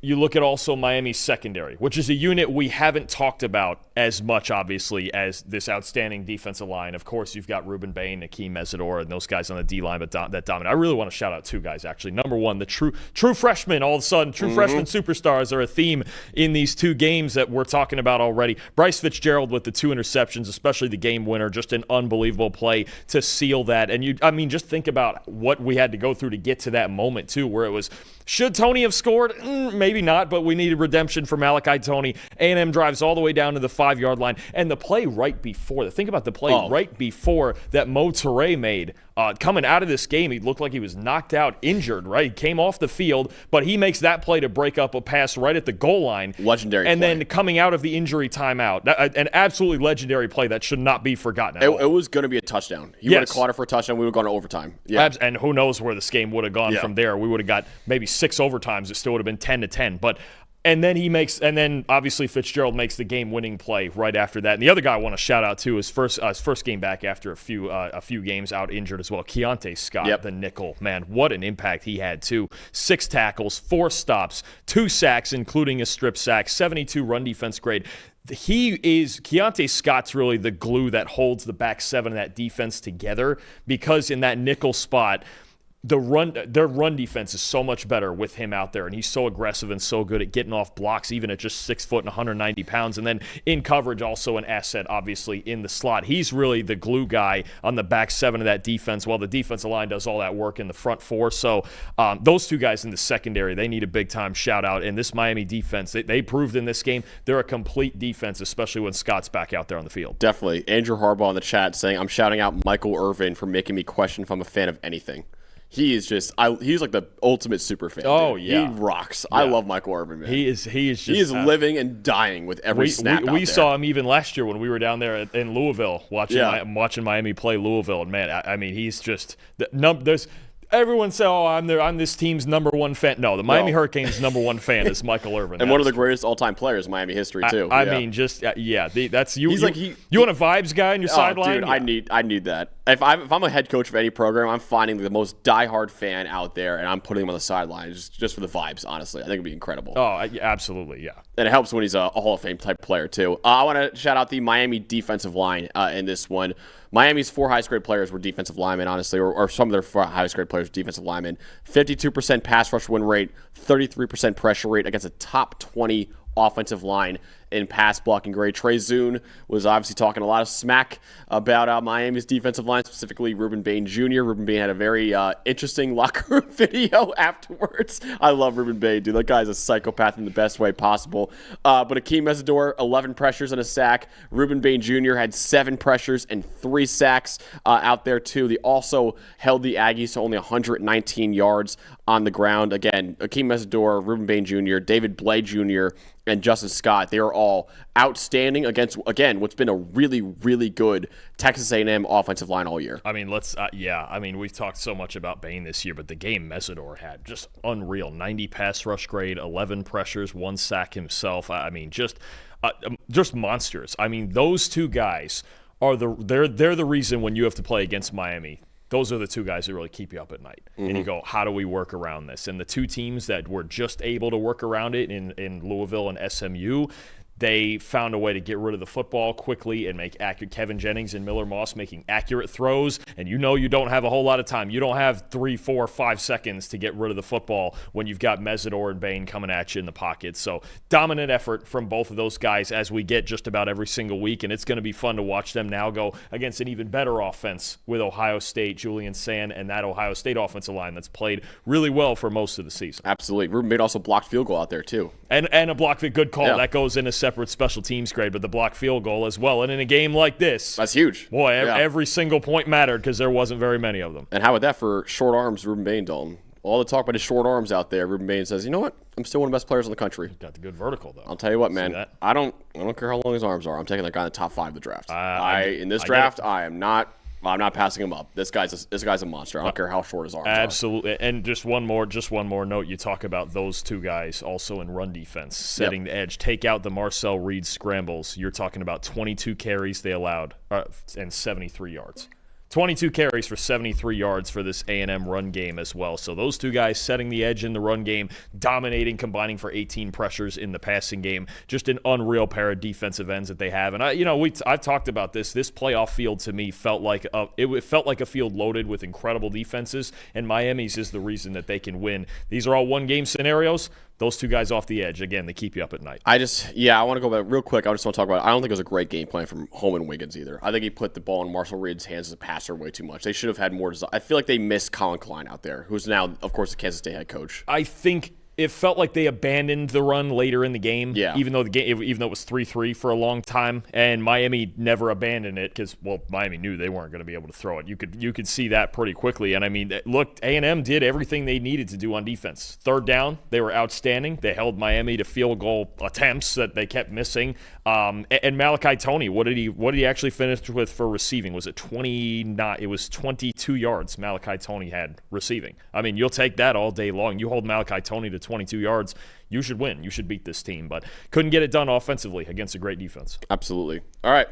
you look at also Miami's secondary, which is a unit we haven't talked about as much, obviously, as this outstanding defensive line. Of course, you've got Ruben Bain, Nakeem Mesidor, and those guys on the D-line that dominate. I really want to shout out 2 guys, actually. Number one, the true freshmen, all of a sudden, freshman superstars are a theme in these 2 games that we're talking about already. Bryce Fitzgerald with the 2 interceptions, especially the game winner, just an unbelievable play to seal that. And just think about what we had to go through to get to that moment, too, where it was, should Toney have scored? Maybe not, but we needed redemption for Malachi Toney. A&M drives all the way down to the 5-yard line. And the play right before, think about the play right before that Mo Toure made. Coming out of this game, he looked like he was knocked out, injured, right? He came off the field, but he makes that play to break up a pass right at the goal line. Legendary and play. Then coming out of the injury timeout, an absolutely legendary play that should not be forgotten. It was going to be a touchdown. He would have caught it for a touchdown. We would have gone to overtime. Yeah. And who knows where this game would have gone from there. We would have got maybe 6 overtimes. It still would have been 10-10. But And then obviously Fitzgerald makes the game-winning play right after that. And the other guy I want to shout out to is his first game back after a few games out injured as well. Keontae Scott, the nickel, man, what an impact he had too. 6 tackles, 4 stops, 2 sacks, including a strip sack, 72 run defense grade. Keontae Scott's really the glue that holds the back 7 of that defense together, because in that nickel spot, their run defense is so much better with him out there, and he's so aggressive and so good at getting off blocks, even at just 6 foot and 190 pounds. And then in coverage, also an asset, obviously, in the slot. He's really the glue guy on the back 7 of that defense, while the defensive line does all that work in the front 4. So those 2 guys in the secondary, they need a big-time shout-out. And this Miami defense, they proved in this game they're a complete defense, especially when Scott's back out there on the field. Definitely. Andrew Harbaugh in the chat saying, I'm shouting out Michael Irvin for making me question if I'm a fan of anything. He is just he's like the ultimate super fan. Oh, dude. yeah. He rocks. Yeah. I love Michael Irvin, man. He is living and dying with every snap out there. We saw him even last year when we were down there in Louisville watching Miami play Louisville. And man, I mean, he's just there's everyone say, "Oh, I'm this team's number 1 fan." No, the Miami Hurricanes' number 1 fan is Michael Irvin, and one of the greatest all-time players in Miami history too. I mean, just that's you. He's you want a vibes guy in your sideline? Dude, I need that. if I'm a head coach of any program, I'm finding the most diehard fan out there, and I'm putting him on the sideline just for the vibes. Honestly, I think it'd be incredible. Oh, absolutely, yeah. And it helps when he's a Hall of Fame type player too. I want to shout out the Miami defensive line in this one. Miami's 4 highest grade players were defensive linemen, honestly, or some of their 4 highest grade players were defensive linemen. 52% pass rush win rate, 33% pressure rate against a top 20 offensive line in pass blocking grade. Trey Zune was obviously talking a lot of smack about Miami's defensive line, specifically Ruben Bain Jr. Ruben Bain had a very interesting locker room video afterwards. I love Ruben Bain, dude. That guy's a psychopath in the best way possible. But Akeem Mesidor, 11 pressures and a sack. Ruben Bain Jr. had 7 pressures and 3 sacks out there, too. They also held the Aggies to only 119 yards on the ground. Again, Akeem Mesidor, Ruben Bain Jr., David Blay Jr., and Justice Scott, they are all outstanding against, again, what's been a really, really good Texas A&M offensive line all year. I mean, we've talked so much about Bain this year, but the game Mesidor had, just unreal. 90 pass rush grade, 11 pressures, 1 sack himself. I mean, just monsters. I mean, those two guys are they're the reason when you have to play against Miami. Those are the 2 guys that really keep you up at night. Mm-hmm. And you go, how do we work around this? And the 2 teams that were just able to work around it in Louisville and SMU, they found a way to get rid of the football quickly and make accurate. Kevin Jennings and Miller Moss making accurate throws, and you don't have a whole lot of time. You don't have 3, 4, 5 seconds to get rid of the football when you've got Mesidor and Bain coming at you in the pocket. So dominant effort from both of those guys as we get just about every single week, and it's going to be fun to watch them now go against an even better offense with Ohio State, Julian Sand, and that Ohio State offensive line that's played really well for most of the season. Absolutely. Ruben Bain also blocked field goal out there, too. And a block field, good call. Yeah. That goes in a separate special teams grade, but the block field goal as well. And in a game like this, that's huge. Boy, every single point mattered because there wasn't very many of them. And how about that for short arms, Ruben Bain, Dalton? All the talk about his short arms out there, Ruben Bain says, you know what? I'm still one of the best players in the country. Got the good vertical, though. I'll tell you what, man. I don't care how long his arms are. I'm taking that guy in the top 5 of the draft. In this draft, I'm not passing him up. This guy's a monster. I don't care how short his arms are. Absolutely. And just one more note. You talk about those 2 guys also in run defense, setting the edge. Take out the Marcel Reed scrambles. You're talking about 22 carries they allowed and 73 yards. 22 carries for 73 yards for this A&M run game as well. So those 2 guys setting the edge in the run game, dominating, combining for 18 pressures in the passing game. Just an unreal pair of defensive ends that they have. And I've talked about this. This playoff field to me felt like a field loaded with incredible defenses, and Miami's is the reason that they can win. These are all one-game scenarios. Those 2 guys off the edge, again, they keep you up at night. I want to go back real quick. I just want to talk about it. I don't think it was a great game plan from Holman Wiggins either. I think he put the ball in Marshall Reed's hands as a passer way too much. They should have had more design. I feel like they missed Colin Klein out there, who's now, of course, the Kansas State head coach. I think it felt like they abandoned the run later in the game. Yeah. Even though it was 3-3 for a long time, and Miami never abandoned it because Miami knew they weren't going to be able to throw it. You could see that pretty quickly. And I mean, look, A&M did everything they needed to do on defense. 3rd down, they were outstanding. They held Miami to field goal attempts that they kept missing. And Malachi Toney, what did he actually finish with for receiving? Was it 29? It was 22 yards Malachi Toney had receiving. I mean, you'll take that all day long. You hold Malachi Toney to 22 yards, you should win. You should beat this team, but couldn't get it done offensively against a great defense. Absolutely. All right.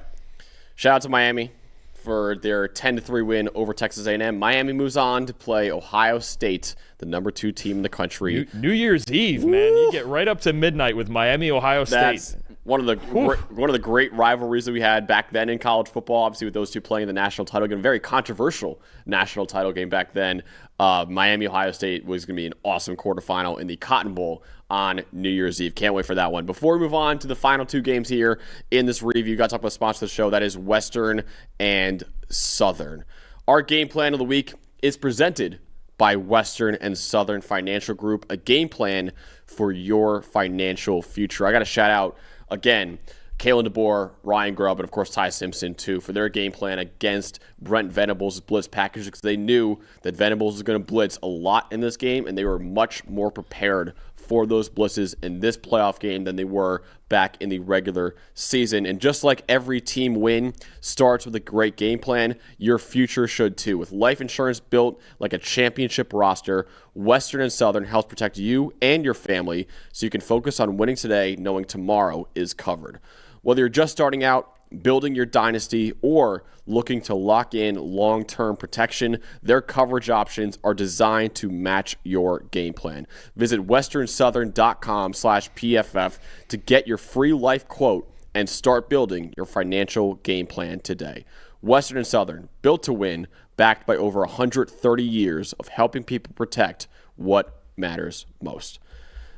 Shout out to Miami for their 10-3 win over Texas A&M. Miami moves on to play Ohio State, the number 2 team in the country. New Year's Eve, man. You get right up to midnight with Miami, Ohio State. That's one of the great rivalries that we had back then in college football, obviously with those 2 playing in the national title game. Very controversial national title game back then. Miami, Ohio State was going to be an awesome quarterfinal in the Cotton Bowl on New Year's Eve. Can't wait for that one. Before we move on to the final 2 games here in this review, got to talk about the sponsor of the show. That is Western and Southern. Our game plan of the week is presented by Western and Southern Financial Group, a game plan for your financial future. I got to shout out, again, Kalen DeBoer, Ryan Grubb, and of course Ty Simpson too, for their game plan against Brent Venables' blitz package, because they knew that Venables was going to blitz a lot in this game, and they were much more prepared for those blitzes in this playoff game than they were back in the regular season. And just like every team win starts with a great game plan, your future should too. With life insurance built like a championship roster, Western and Southern helps protect you and your family so you can focus on winning today knowing tomorrow is covered. Whether you're just starting out, building your dynasty, or looking to lock in long-term protection, their coverage options are designed to match your game plan. Visit westernsouthern.com/PFF to get your free life quote and start building your financial game plan today. Western and Southern, built to win, backed by over 130 years of helping people protect what matters most.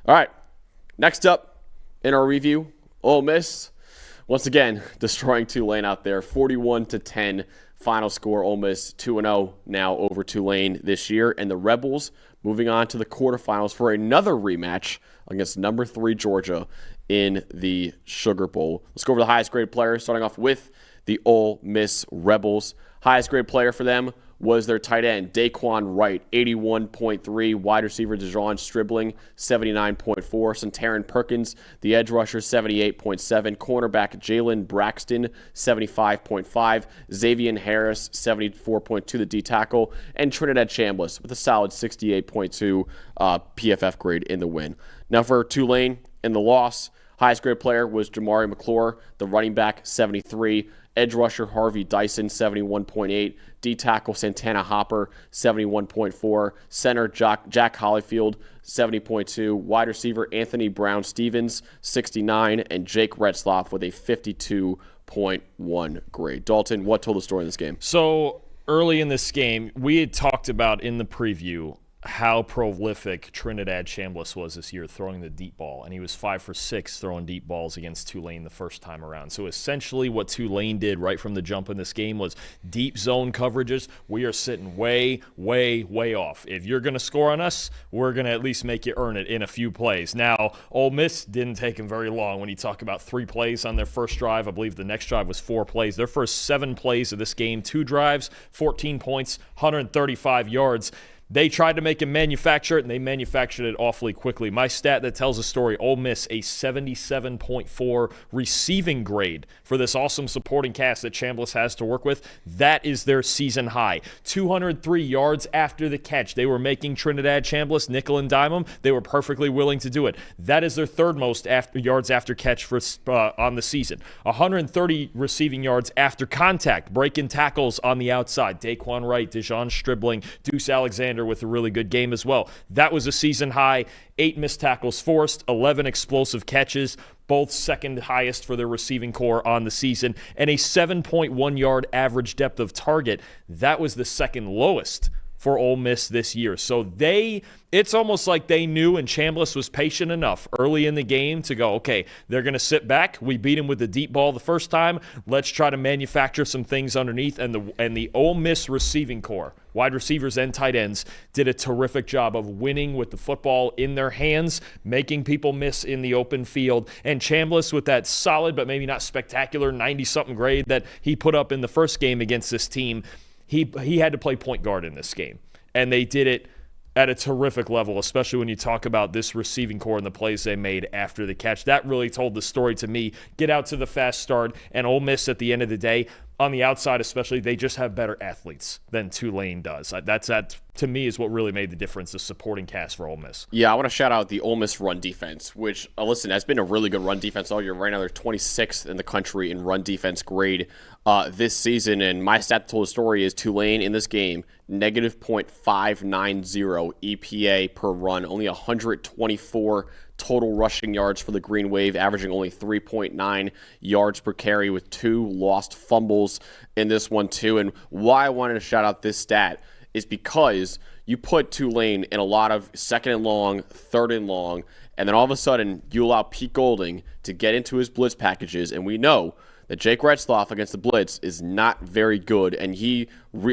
All right, next up in our review, Ole Miss, once again, destroying Tulane out there, 41-10 final score. Ole Miss 2-0 now over Tulane this year, and the Rebels moving on to the quarterfinals for another rematch against number 3 Georgia in the Sugar Bowl. Let's go over the highest graded player, starting off with the Ole Miss Rebels. Highest grade player for them was their tight end, Daquan Wright, 81.3. Wide receiver, Dejon Stribling, 79.4. Centarian Perkins, the edge rusher, 78.7. Cornerback, Jalen Braxton, 75.5. Xavier Harris, 74.2, the D tackle. And Trinidad Chambliss with a solid 68.2 PFF grade in the win. Now for Tulane in the loss, highest grade player was Jamari McClure, the running back, 73. Edge rusher Harvey Dyson, 71.8. D tackle Santana Hopper, 71.4. Center Jack Hollyfield, 70.2. Wide receiver Anthony Brown Stevens, 69. And Jake Retzloff with a 52.1 grade. Dalton, what told the story in this game? So early in this game, we had talked about in the preview how prolific Trinidad Chambliss was this year throwing the deep ball, and he was 5 for 6 throwing deep balls against Tulane the first time around. So essentially what Tulane did right from the jump in this game was deep zone coverages. We are sitting way, way, way off. If you're going to score on us, we're going to at least make you earn it in a few plays. Now, Ole Miss didn't take them very long. When you talk about 3 plays on their first drive, I believe the next drive was 4 plays. Their first 7 plays of this game, 2 drives, 14 points, 135 yards. They tried to make him manufacture it, and they manufactured it awfully quickly. My stat that tells the story, Ole Miss, a 77.4 receiving grade for this awesome supporting cast that Chambliss has to work with. That is their season high. 203 yards after the catch. They were making Trinidad Chambliss nickel and dime them. They were perfectly willing to do it. That is their third most yards after catch for on the season. 130 receiving yards after contact, breaking tackles on the outside. Daquan Wright, Dejon Stribling, Deuce Alexander with a really good game as well. That was a season high. 8 missed tackles forced, 11 explosive catches, both second highest for their receiving core on the season, and a 7.1 yard average depth of target. That was the second lowest for Ole Miss this year. So it's almost like they knew, and Chambliss was patient enough early in the game to go, okay, they're going to sit back. We beat them with the deep ball the first time. Let's try to manufacture some things underneath. And the Ole Miss receiving core, wide receivers and tight ends, did a terrific job of winning with the football in their hands, making people miss in the open field. And Chambliss, with that solid but maybe not spectacular 90-something grade that he put up in the first game against this team, he had to play point guard in this game. And they did it at a terrific level, especially when you talk about this receiving core and the plays they made after the catch. That really told the story to me. Get out to the fast start, and Ole Miss at the end of the day, on the outside especially, they just have better athletes than Tulane does. That to me is what really made the difference, the supporting cast for Ole Miss. Yeah, I want to shout out the Ole Miss run defense, which, listen, has been a really good run defense all year. Right now they're 26th in the country in run defense grade this season, and my stat that told the story is Tulane in this game, negative .590 EPA per run, only 124 total rushing yards for the Green Wave, averaging only 3.9 yards per carry with 2 lost fumbles in this one too. And why I wanted to shout out this stat is because you put Tulane in a lot of second and long, third and long, and then all of a sudden you allow Pete Golding to get into his blitz packages, and we know that Jake Retzloff against the blitz is not very good, and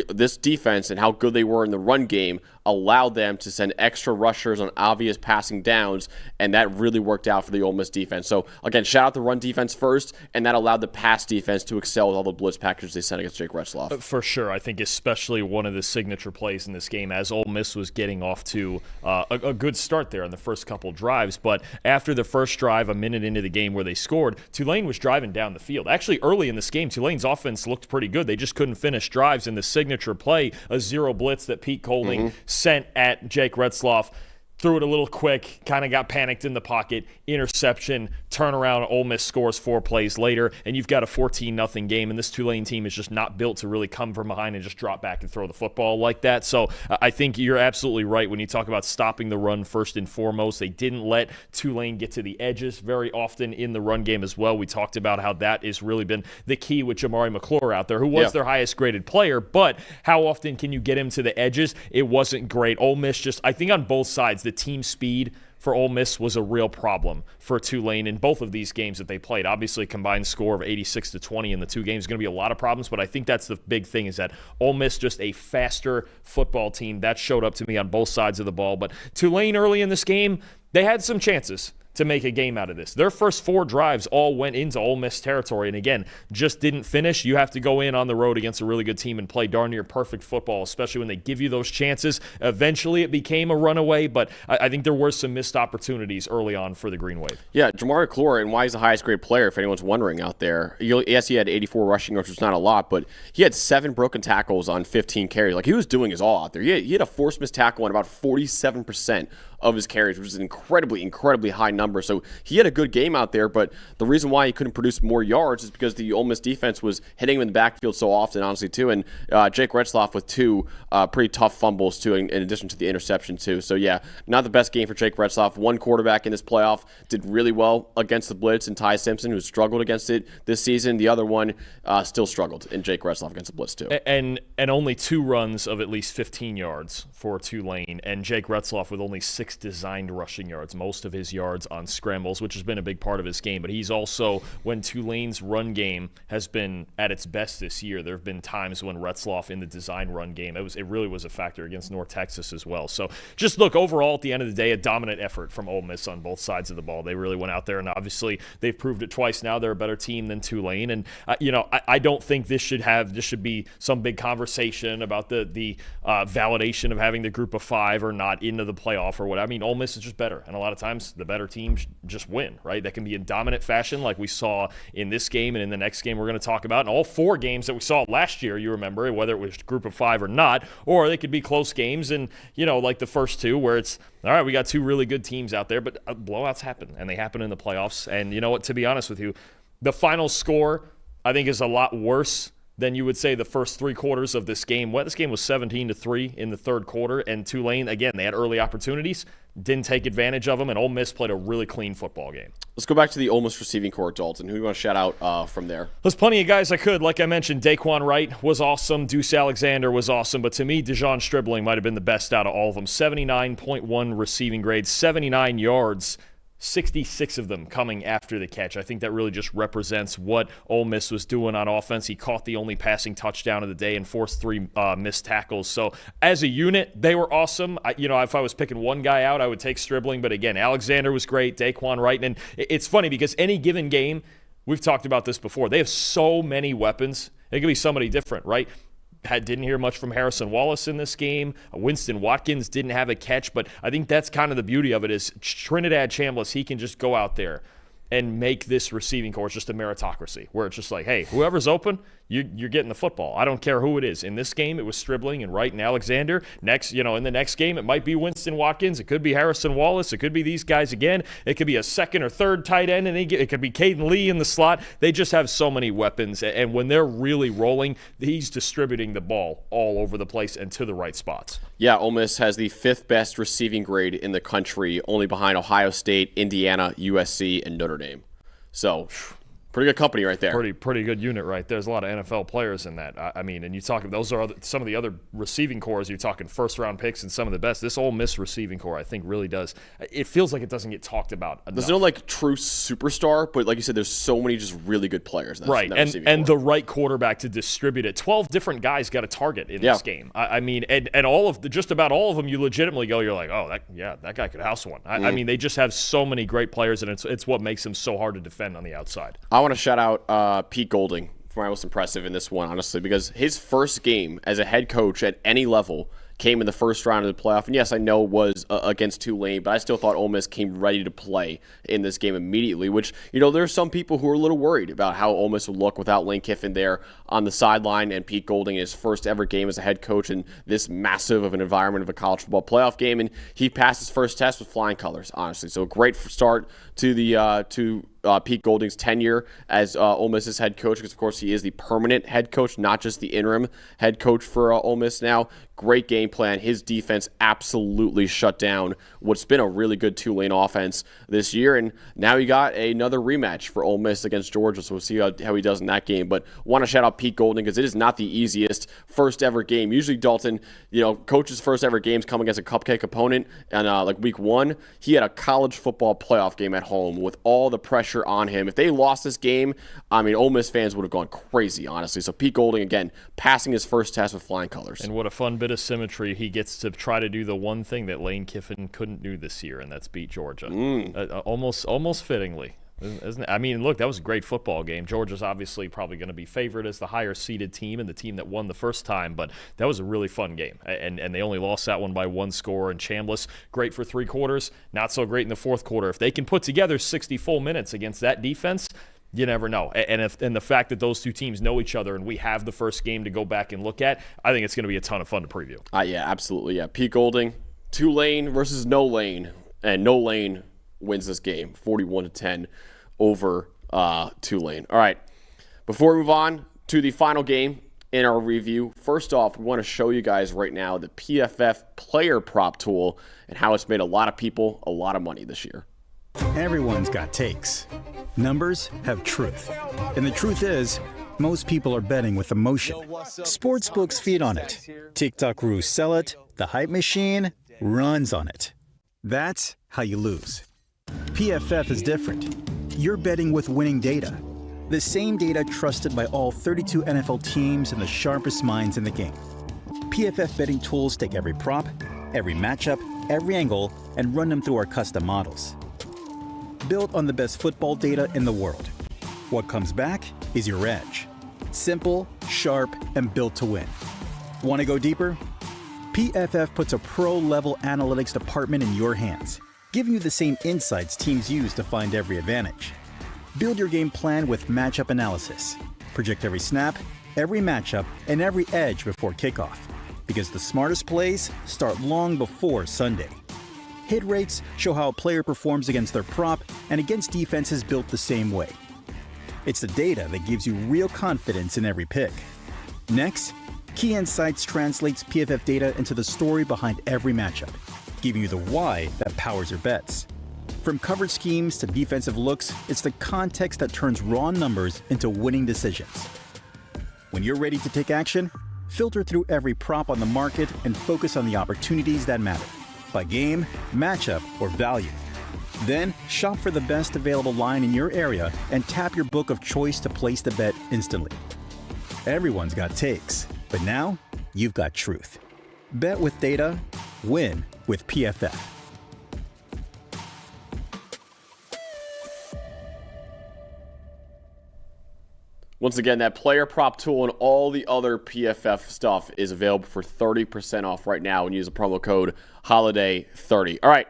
this defense and how good they were in the run game allowed them to send extra rushers on obvious passing downs, and that really worked out for the Ole Miss defense. So, again, shout out the run defense first, and that allowed the pass defense to excel with all the blitz packages they sent against Jake Retzloff. For sure. I think especially one of the signature plays in this game as Ole Miss was getting off to a good start there in the first couple drives, but after the first drive, a minute into the game where they scored, Tulane was driving down the field. Actually, early in this game, Tulane's offense looked pretty good. They just couldn't finish drives, in the signature play, a zero blitz that Pete Golding sent at Jake Retzloff. threw it a little quick, kind of got panicked in the pocket, interception, turnaround, Ole Miss scores 4 plays later, and you've got a 14-0 game, and this Tulane team is just not built to really come from behind and just drop back and throw the football like that. So I think you're absolutely right when you talk about stopping the run first and foremost. They didn't let Tulane get to the edges very often in the run game as well. We talked about how that has really been the key with Jamari McClure out there, who was their highest graded player, but how often can you get him to the edges? It wasn't great. Ole Miss just, I think on both sides, the team speed for Ole Miss was a real problem for Tulane in both of these games that they played. Obviously, a combined score of 86-20 in the 2 games is going to be a lot of problems, but I think that's the big thing is that Ole Miss just a faster football team. That showed up to me on both sides of the ball. But Tulane early in this game, they had some chances to make a game out of this. Their first 4 drives all went into Ole Miss territory, and again, just didn't finish. You have to go in on the road against a really good team and play darn near perfect football, especially when they give you those chances. Eventually, it became a runaway, but I think there were some missed opportunities early on for the Green Wave. Yeah, Jamari McClure, and why he's the highest grade player, if anyone's wondering out there. Yes, he had 84 rushing yards, which is not a lot, but he had 7 broken tackles on 15 carries. Like, he was doing his all out there. He had a forced missed tackle on about 47% of his carries, which is an incredibly high number. So he had a good game out there, but the reason why he couldn't produce more yards is because the Ole Miss defense was hitting him in the backfield so often, honestly, too. And Jake Retzlaff with 2 pretty tough fumbles, too, in addition to the interception, too. So, yeah, not the best game for Jake Retzlaff. One quarterback in this playoff did really well against the blitz, and Ty Simpson, who struggled against it this season. The other one still struggled in Jake Retzlaff against the blitz, too. And only 2 runs of at least 15 yards for Tulane, and Jake Retzlaff with only 6 designed rushing yards, most of his yards on scrambles, which has been a big part of his game. But he's also, when Tulane's run game has been at its best this year, there have been times when Retzlaff in the design run game, it really was a factor against North Texas as well. So just look, overall, at the end of the day, a dominant effort from Ole Miss on both sides of the ball. They really went out there, and obviously they've proved it twice now. They're a better team than Tulane. And, I don't think this should be some big conversation about the validation of having the group of 5 or not into the playoff or whatever. I mean, Ole Miss is just better, and a lot of times the better teams just win, right? That can be in dominant fashion like we saw in this game and in the next game we're going to talk about, and all 4 games that we saw last year, you remember, whether it was group of 5 or not, or they could be close games and, like the first 2 where it's, all right, we got 2 really good teams out there, but blowouts happen, and they happen in the playoffs. And you know what, to be honest with you, the final score, I think, is a lot worse than you would say the first 3 quarters of this game. Well, this game was 17-3 in the 3rd quarter, and Tulane, again, they had early opportunities, didn't take advantage of them, and Ole Miss played a really clean football game. Let's go back to the Ole Miss receiving corps, Dalton. Who do you want to shout out from there? There's plenty of guys I could. Like I mentioned, Daquan Wright was awesome. Deuce Alexander was awesome. But to me, Dejon Stribling might have been the best out of all of them. 79.1 receiving grade, 79 yards. 66 of them coming after the catch. I think that really just represents what Ole Miss was doing on offense. He caught the only passing touchdown of the day and forced 3 missed tackles. So as a unit, they were awesome. If I was picking one guy out, I would take Stribling. But again, Alexander was great, Daquan Wright. And it's funny because any given game, we've talked about this before, they have so many weapons. It could be somebody different, right? Didn't hear much from Harrison Wallace in this game. Winston Watkins didn't have a catch, but I think that's kind of the beauty of it is Trinidad Chambliss, he can just go out there and make this receiving corps just a meritocracy, where it's just like, hey, whoever's open, you're getting the football. I don't care who it is. In this game, it was Stribling and Wright and Alexander. Next, in the next game, it might be Winston Watkins. It could be Harrison Wallace. It could be these guys again. It could be a 2nd or 3rd tight end, and it could be Caden Lee in the slot. They just have so many weapons, and when they're really rolling, he's distributing the ball all over the place and to the right spots. Yeah, Ole Miss has the 5th best receiving grade in the country, only behind Ohio State, Indiana, USC, and Notre Dame. So, pretty good company right there. Pretty good unit right there. There's a lot of NFL players in that. And you talk, those are some of the other receiving corps. You're talking first-round picks and some of the best. This Ole Miss receiving corps, I think, really does. It feels like it doesn't get talked about enough. There's no true superstar, but like you said, there's so many just really good players. Right, and the right quarterback to distribute it. 12 different guys got a target in this game. And just about all of them, you legitimately go, you're like, oh, that guy could house one. I mean, they just have so many great players, and it's what makes them so hard to defend on the outside. I want to shout out Pete Golding for my most impressive in this one, honestly, because his first game as a head coach at any level came in the first round of the playoff. And yes, I know it was against Tulane, but I still thought Ole Miss came ready to play in this game immediately, which, there's some people who are a little worried about how Ole Miss would look without Lane Kiffin there on the sideline and Pete Golding in his first ever game as a head coach in this massive of an environment of a college football playoff game. And he passed his first test with flying colors, honestly. So a great start to the Pete Golding's tenure as Ole Miss's head coach, because of course he is the permanent head coach, not just the interim head coach for Ole Miss now. Great game plan. His defense absolutely shut down what's been a really good Tulane offense this year, and now you got another rematch for Ole Miss against Georgia, so we'll see how he does in that game. But want to shout out Pete Golding because it is not the easiest first ever game. Usually Dalton, coach's first ever games come against a cupcake opponent, and like week 1, he had a college football playoff game at home with all the pressure on him. If they lost this game, Ole Miss fans would have gone crazy, honestly. So Pete Golding, again, passing his first test with flying colors. And what a fun bit of symmetry. He gets to try to do the one thing that Lane Kiffin couldn't do this year, and that's beat Georgia. Almost fittingly. Isn't it? Look, that was a great football game. Georgia's obviously probably going to be favored as the higher-seeded team and the team that won the first time, but that was a really fun game. And they only lost that one by 1 score. And Chambliss, great for 3 quarters, not so great in the fourth quarter. If they can put together 60 full minutes against that defense, you never know. And the fact that those two teams know each other and we have the first game to go back and look at, I think it's going to be a ton of fun to preview. Yeah, absolutely. Yeah, Pete Golding, Tulane versus no Lane, and no Lane wins this game, 41-10 over Tulane. All right, before we move on to the final game in our review, first off, we want to show you guys right now the PFF player prop tool and how it's made a lot of people a lot of money this year. Everyone's got takes. Numbers have truth. And the truth is, most people are betting with emotion. Sportsbooks feed on it. TikTok gurus sell it. The hype machine runs on it. That's how you lose. PFF is different. You're betting with winning data. The same data trusted by all 32 NFL teams and the sharpest minds in the game. PFF betting tools take every prop, every matchup, every angle, and run them through our custom models. Built on the best football data in the world. What comes back is your edge. Simple, sharp, and built to win. Want to go deeper? PFF puts a pro-level analytics department in your hands, giving you the same insights teams use to find every advantage. Build your game plan with matchup analysis. Project every snap, every matchup, and every edge before kickoff, because the smartest plays start long before Sunday. Hit rates show how a player performs against their prop and against defenses built the same way. It's the data that gives you real confidence in every pick. Next, Key Insights translates PFF data into the story behind every matchup, giving you the why that powers your bets. From coverage schemes to defensive looks, it's the context that turns raw numbers into winning decisions. When you're ready to take action, filter through every prop on the market and focus on the opportunities that matter, by game, matchup, or value. Then, shop for the best available line in your area and tap your book of choice to place the bet instantly. Everyone's got takes, but now you've got truth. Bet with data, win with PFF. Once again, that player prop tool and all the other PFF stuff is available for 30% off right now and use the promo code HOLIDAY30. All right,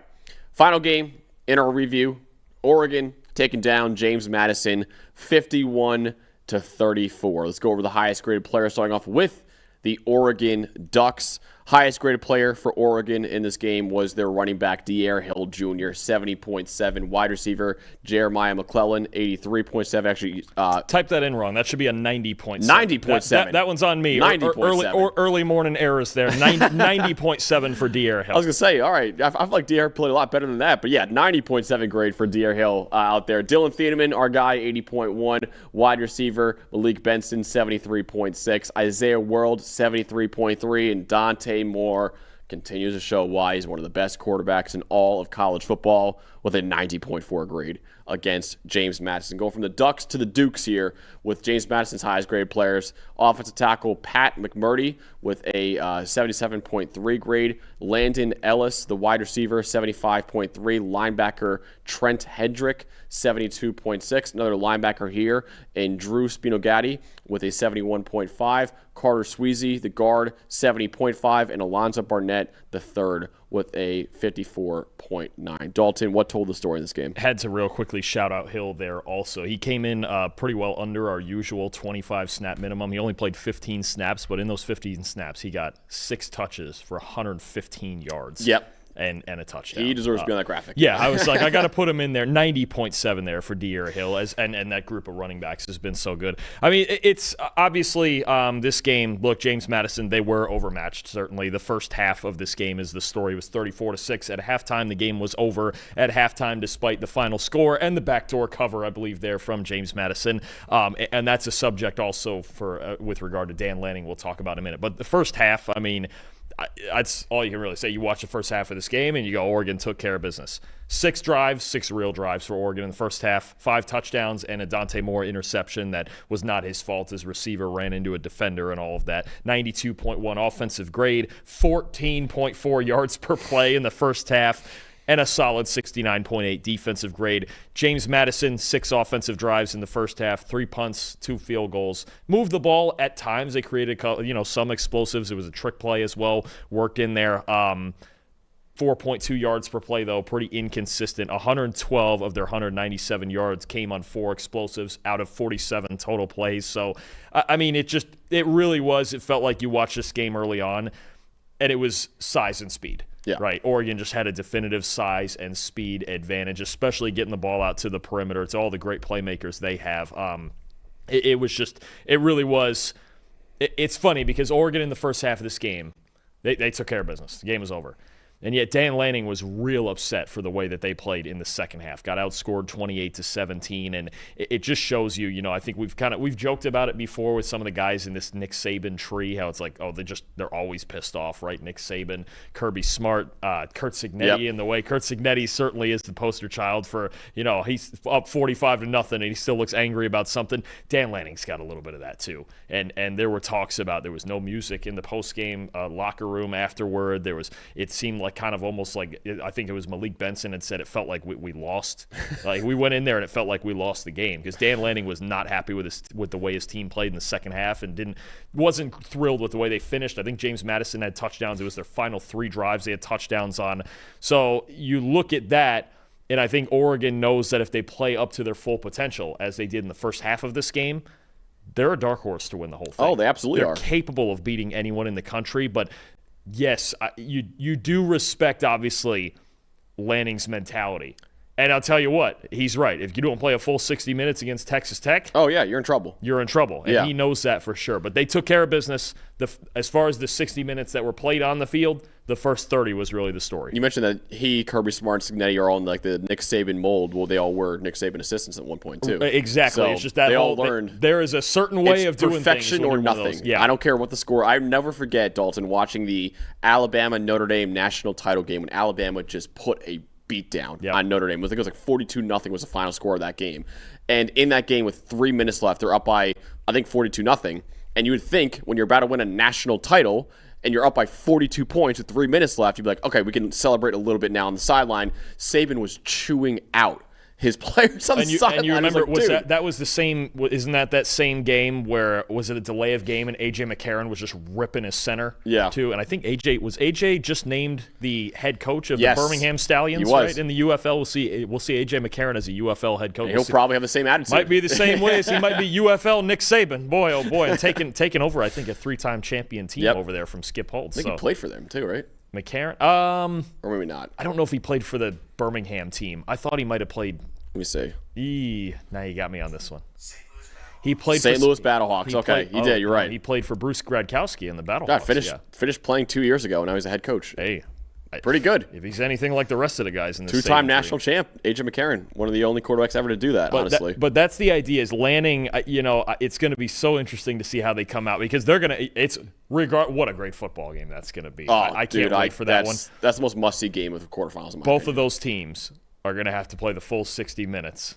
final game in our review. Oregon taking down James Madison 51-34. Let's go over the highest graded player, starting off with the Oregon Ducks. Highest graded player for Oregon in this game was their running back, De'Aaron Hill Jr., 70.7. Wide receiver, Jeremiah McClellan, 83.7. Actually, type that in wrong. That should be a 90.7. 90.7. That one's on me. 90.7. Early morning errors there. 90.7 for De'Aaron Hill. I was going to say, all right, I feel like De'Aaron played a lot better than that. But yeah, 90.7 grade for De'Aaron Hill out there. Dylan Thieneman, our guy, 80.1. Wide receiver, Malik Benson, 73.6. Isaiah World, 73.3. And Dante Moore continues to show why he's one of the best quarterbacks in all of college football with a 90.4 grade against James Madison. Going from the Ducks to the Dukes here with James Madison's highest grade players. Offensive tackle Pat McMurdy with a 77.3 grade. Landon Ellis, the wide receiver, 75.3. Linebacker Trent Hedrick, 72.6. Another linebacker here, and Drew Spinogatti with a 71.5. Carter Sweezy, the guard, 70.5. And Alonzo Barnett, the third, with a 54.9. Dalton, what told the story in this game? Had to real quickly shout out Hill there also. He came in pretty well under our usual 25 snap minimum. He only played 15 snaps, but in those 15 snaps, he got 6 touches for 115 yards. Yep. And a touchdown. He deserves to be on that graphic. Yeah, I was like, I got to put him in there. 90.7 there for De'Ara Hill, and that group of running backs has been so good. I mean, it's obviously this game. Look, James Madison, they were overmatched. Certainly, the first half of this game is the story. It was 34-6 at halftime. The game was over at halftime, despite the final score and the backdoor cover, I believe, there from James Madison. And that's a subject also for with regard to Dan Lanning. We'll talk about in a minute. But the first half, I mean, that's all you can really say. You watch the first half of this game and you go, Oregon took care of business. 6 drives, 6 real drives for Oregon in the first half, 5 touchdowns and a Dante Moore interception that was not his fault. His receiver ran into a defender and all of that. 92.1 offensive grade, 14.4 yards per play in the first half, and a solid 69.8 defensive grade. James Madison, 6 offensive drives in the first half, 3 punts, 2 field goals. Moved the ball at times. They created some explosives. It was a trick play as well, worked in there. 4.2 yards per play, though, pretty inconsistent. 112 of their 197 yards came on 4 explosives out of 47 total plays. So, I mean, it really was. It felt like you watched this game early on, and it was size and speed. Yeah. Right. Oregon just had a definitive size and speed advantage, especially getting the ball out to the perimeter. It's all the great playmakers they have. It really was. It's funny because Oregon in the first half of this game, they took care of business. The game was over. And yet Dan Lanning was real upset for the way that they played in the second half. Got outscored 28-17, and it just shows you, I think we've joked about it before with some of the guys in this Nick Saban tree, how it's like, they're always pissed off, right? Nick Saban, Kirby Smart, Kurt Cignetti, and the way Kurt Cignetti certainly is the poster child for, he's up 45-0 and he still looks angry about something. Dan Lanning's got a little bit of that too. And there were talks about there was no music in the post-game locker room afterward. It seemed like kind of almost like, I think it was Malik Benson had said it felt like we lost. Like we went in there and it felt like we lost the game because Dan Lanning was not happy with the way his team played in the second half and wasn't thrilled with the way they finished. I think James Madison had touchdowns. It was their final 3 drives they had touchdowns on. So you look at that, and I think Oregon knows that if they play up to their full potential, as they did in the first half of this game, they're a dark horse to win the whole thing. Oh, they absolutely are. They're capable of beating anyone in the country, but yes, you do respect, obviously, Lanning's mentality. And I'll tell you what, he's right. If you don't play a full 60 minutes against Texas Tech, oh, yeah, you're in trouble. You're in trouble, and he knows that for sure. But they took care of business. As far as the 60 minutes that were played on the field, the first 30 was really the story. You mentioned that Kirby Smart, and Cignetti are all in like the Nick Saban mold. Well, they all were Nick Saban assistants at one point, too. Exactly. So it's just that they all learned. There is a certain way of doing perfection things. or nothing. Yeah. I don't care what the score. I never forget, Dalton, watching the Alabama-Notre Dame national title game when Alabama just put a beat down on Notre Dame. I think it was like 42-0 was the final score of that game. And in that game with 3 minutes left, they're up by, I think, 42-0. And you would think when you're about to win a national title and you're up by 42 points with 3 minutes left, you'd be like, okay, we can celebrate a little bit now on the sideline. Saban was chewing out his players on the sideline. And you remember, like, that was the same, isn't that same game where, was it a delay of game and A.J. McCarron was just ripping his center too? And I think A.J. just named the head coach of the Birmingham Stallions, right? In the UFL. We'll see A.J. McCarron as a UFL head coach. And he'll probably have the same attitude. Might be the same way as he might be UFL Nick Saban. Boy, oh boy. And taking over, I think, a 3-time champion team over there from Skip Holtz. I think he played for them too, right? McCarron? Or maybe not. I don't know if he played for the Birmingham team. I thought he might have played. Let me see. Now you got me on this one. He played St. for Louis Battlehawks. He did. You're right. He played for Bruce Gradkowski in the Battlehawks. God, finished playing 2 years ago, and now he's a head coach. Hey. Pretty good. If he's anything like the rest of the guys in this 2-time national champ, A.J. McCarron, one of the only quarterbacks ever to do that, honestly. But that's the idea is Lanning, it's going to be so interesting to see how they come out because they're going to – what a great football game that's going to be. I can't wait for that one. That's the most must-see game of the quarterfinals. Both of those teams are going to have to play the full 60 minutes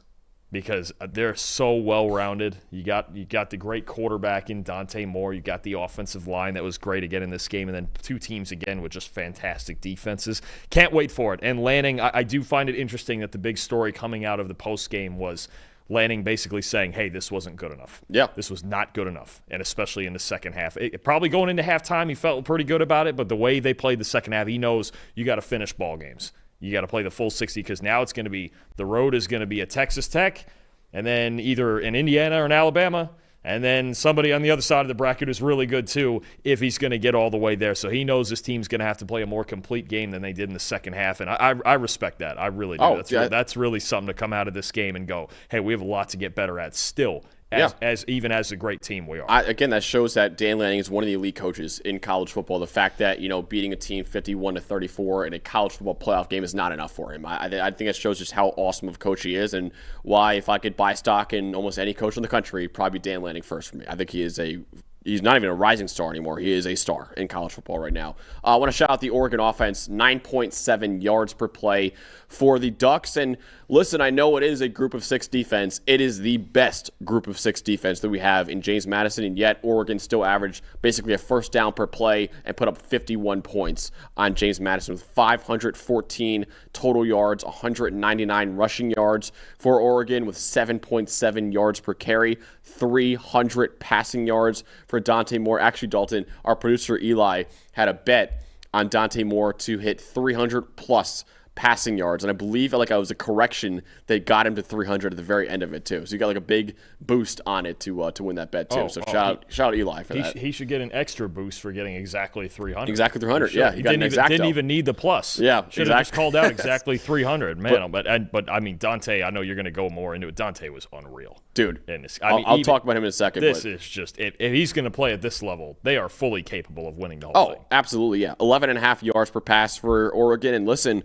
because they're so well-rounded. You got the great quarterback in Dante Moore. You got the offensive line that was great again in this game, and then two teams again with just fantastic defenses. Can't wait for it. And Lanning, I do find it interesting that the big story coming out of the postgame was Lanning basically saying, hey, this wasn't good enough. Yeah. This was not good enough, and especially in the second half. Probably going into halftime, he felt pretty good about it, but the way they played the second half, he knows you got to finish ball games. You got to play the full 60 because now it's going to be – the road is going to be at Texas Tech and then either in Indiana or in Alabama, and then somebody on the other side of the bracket is really good too if he's going to get all the way there. So he knows this team's going to have to play a more complete game than they did in the second half, and I respect that. I really do. That's really something to come out of this game and go, hey, we have a lot to get better at still. As a great team we are. Again, that shows that Dan Lanning is one of the elite coaches in college football. The fact that, beating a team 51-34 in a college football playoff game is not enough for him. I think it shows just how awesome of a coach he is, and why, if I could buy stock in almost any coach in the country, probably Dan Lanning first for me. I think he's not even a rising star anymore. He is a star in college football right now. I want to shout out the Oregon offense, 9.7 yards per play for the Ducks. And listen, I know it is a group of 6 defense. It is the best group of 6 defense that we have in James Madison, and yet Oregon still averaged basically a first down per play and put up 51 points on James Madison with 514 total yards, 199 rushing yards for Oregon with 7.7 yards per carry, 300 passing yards for Dante Moore. Actually, Dalton, our producer Eli, had a bet on Dante Moore to hit 300 plus passing yards, and I believe it was a correction that got him to 300 at the very end of it too. So you got a big boost on it to win that bet too. Shout out Eli for that. He should get an extra boost for getting exactly 300. Exactly 300. Sure. Yeah, he didn't even need the plus. Yeah, should have just called out exactly 300. Man, but I mean Dante. I know you're going to go more into it. Dante was unreal, dude. I'll talk about him in a second. This is just if he's going to play at this level, they are fully capable of winning the whole thing. Oh, absolutely, yeah. 11.5 yards per pass for Oregon, and listen.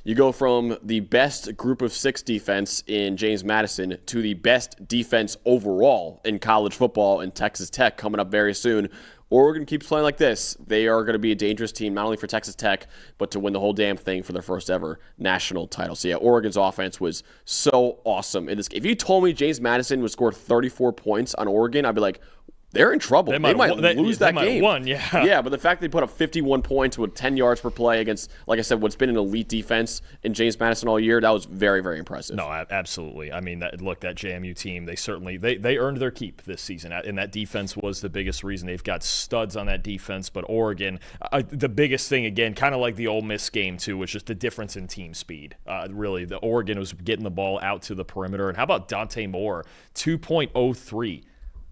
You go from the best group of 6 defense in James Madison to the best defense overall in college football in Texas Tech coming up very soon. Oregon keeps playing like this. They are going to be a dangerous team, not only for Texas Tech, but to win the whole damn thing for their first ever national title. So, yeah, Oregon's offense was so awesome in this game. If you told me James Madison would score 34 points on Oregon, I'd be like, they're in trouble. They might lose that game. Yeah, but the fact they put up 51 points with 10 yards per play against, like I said, what's been an elite defense in James Madison all year, that was very, very impressive. No, absolutely. I mean, that JMU team, they certainly they earned their keep this season, and that defense was the biggest reason. They've got studs on that defense, but Oregon, the biggest thing, again, kind of like the Ole Miss game, too, was just the difference in team speed. Really, the Oregon was getting the ball out to the perimeter. And how about Dante Moore? 2.03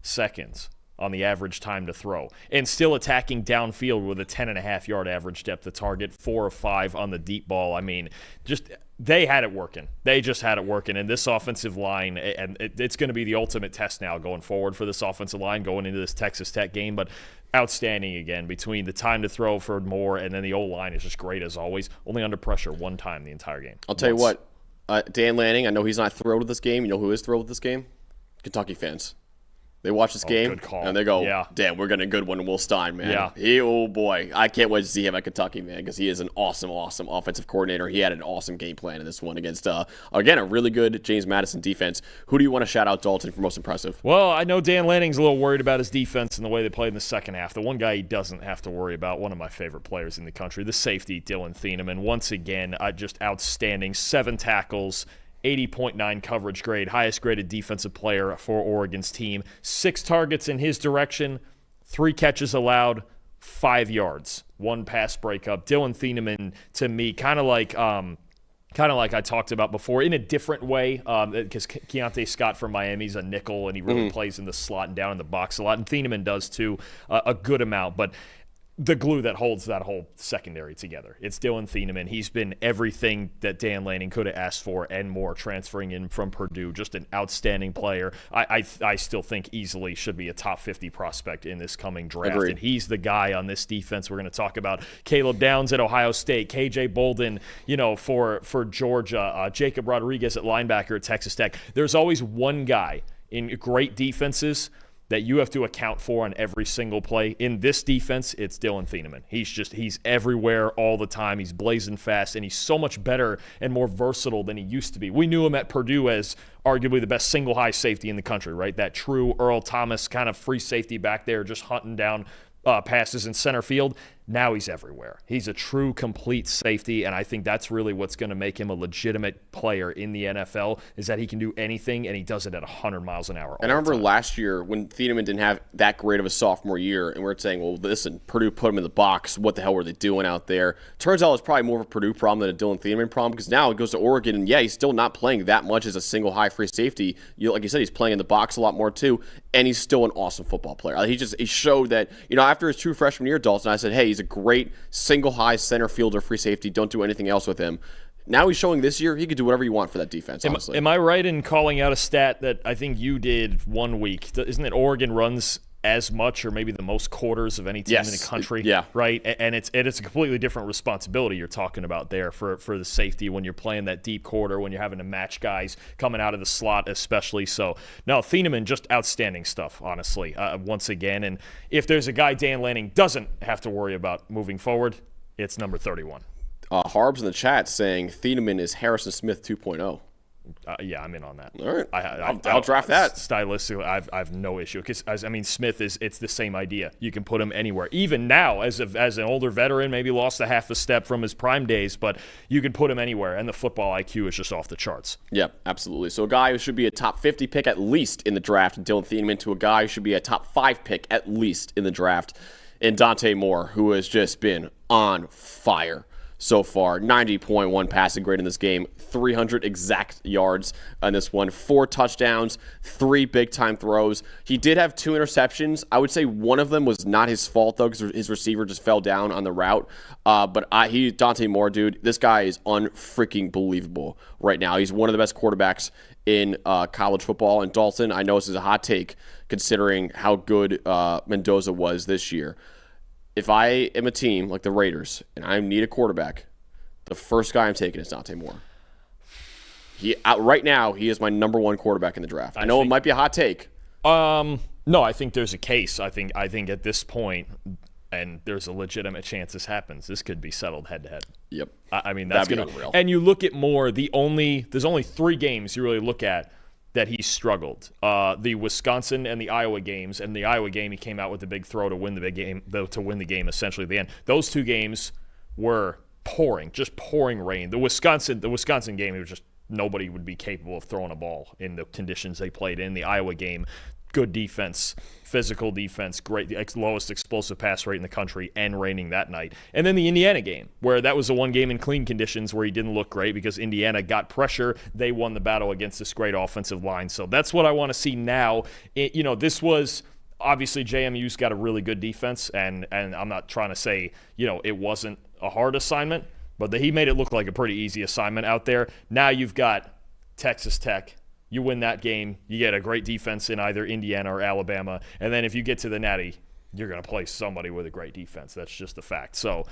seconds on the average time to throw, and still attacking downfield with a 10.5-yard average depth of target, 4 of 5 on the deep ball. I mean, just they had it working. They just had it working. And this offensive line, and it's going to be the ultimate test now going forward for this offensive line going into this Texas Tech game, but outstanding again between the time to throw for Moore and then the O-line is just great as always. Only under pressure one time the entire game. I'll tell you what, Dan Lanning, I know he's not thrilled with this game. You know who is thrilled with this game? Kentucky fans. They watch this game, and they go, damn, we're getting a good one in Will Stein, man. Yeah. Oh, boy. I can't wait to see him at Kentucky, man, because he is an awesome, awesome offensive coordinator. He had an awesome game plan in this one against, again, a really good James Madison defense. Who do you want to shout out, Dalton, for most impressive? Well, I know Dan Lanning's a little worried about his defense and the way they played in the second half. The one guy he doesn't have to worry about, one of my favorite players in the country, the safety, Dylan Thieneman. Once again, just outstanding. 7 tackles. 80.9 coverage grade, highest graded defensive player for Oregon's team. 6 targets in his direction, 3 catches allowed, 5 yards, 1 pass breakup. Dylan Thieneman, to me, kind of like I talked about before, in a different way, because Keontae Scott from Miami's a nickel, and he really plays in the slot and down in the box a lot, and Thieneman does too, a good amount, but the glue that holds that whole secondary together. It's Dylan Thieneman. He's been everything that Dan Lanning could have asked for and more, transferring in from Purdue. Just an outstanding player. I still think easily should be a top 50 prospect in this coming draft. Agreed. And he's the guy on this defense. We're going to talk about Caleb Downs at Ohio State, KJ Bolden, for Georgia, Jacob Rodriguez at linebacker at Texas Tech. There's always one guy in great defenses that you have to account for on every single play. In this defense, it's Dylan Thieneman. He's everywhere all the time. He's blazing fast, and he's so much better and more versatile than he used to be. We knew him at Purdue as arguably the best single high safety in the country, right? That true Earl Thomas kind of free safety back there, just hunting down passes in center field. Now he's everywhere. He's a true complete safety, and I think that's really what's going to make him a legitimate player in the NFL, is that he can do anything, and he does it at 100 miles an hour. And I remember last year when Thieneman didn't have that great of a sophomore year, and we're saying, well, listen, Purdue put him in the box. What the hell were they doing out there? Turns out it's probably more of a Purdue problem than a Dylan Thieneman problem, because now it goes to Oregon, and yeah, he's still not playing that much as a single high free safety. Like you said, he's playing in the box a lot more too, and he's still an awesome football player. He showed that, after his true freshman year, Dalton, I said, hey, he's a great single high center fielder, free safety. Don't do anything else with him. Now he's showing this year he could do whatever you want for that defense, honestly. Am I right in calling out a stat that I think you did one week? Isn't it Oregon runs as much or maybe the most quarters of any team in the country? Yeah. Right? And it's a completely different responsibility you're talking about there for the safety when you're playing that deep quarter, when you're having to match guys coming out of the slot especially. So, no, Thieneman, just outstanding stuff, honestly, once again. And if there's a guy Dan Lanning doesn't have to worry about moving forward, it's number 31. Harbs in the chat saying Thieneman is Harrison Smith 2.0. Yeah, I'm in on that. All right. I'll draft that. Stylistically, I've no issue. Because, Smith it's the same idea. You can put him anywhere. Even now, as an older veteran, maybe lost a half a step from his prime days, but you can put him anywhere, and the football IQ is just off the charts. Yep, absolutely. So a guy who should be a top 50 pick at least in the draft, Dylan Thieneman, to a guy who should be a top 5 pick at least in the draft, and Dante Moore, who has just been on fire so far. 90.1 passing grade in this game, 300 exact yards on this one, 4 touchdowns, 3 big-time throws. He did have 2 interceptions. I would say one of them was not his fault, though, because his receiver just fell down on the route. But Dante Moore, dude, this guy is unfreaking believable right now. He's one of the best quarterbacks in college football. And Dalton, I know this is a hot take considering how good Mendoza was this year. If I am a team like the Raiders and I need a quarterback, the first guy I'm taking is Dante Moore. Right now, he is my number 1 quarterback in the draft. I know it might be a hot take. No, I think there's a case. I think at this point, and there's a legitimate chance this happens, this could be settled head-to-head. Yep. That's going to be unreal. And you look at Moore, there's only 3 games you really look at that he struggled. The Wisconsin and the Iowa games. And the Iowa game, he came out with the big throw to win the big game, to win the game essentially at the end. Those 2 games were pouring rain. The Wisconsin game, it was just nobody would be capable of throwing a ball in the conditions they played in. The Iowa game, good defense, physical defense, great, the lowest explosive pass rate in the country, and raining that night. And then the Indiana game, where that was the one game in clean conditions where he didn't look great because Indiana got pressure. They won the battle against this great offensive line. So that's what I want to see now. This was obviously JMU's got a really good defense, and I'm not trying to say, it wasn't a hard assignment, but he made it look like a pretty easy assignment out there. Now you've got Texas Tech. You win that game, you get a great defense in either Indiana or Alabama, and then if you get to the Natty, you're going to play somebody with a great defense. That's just a fact. So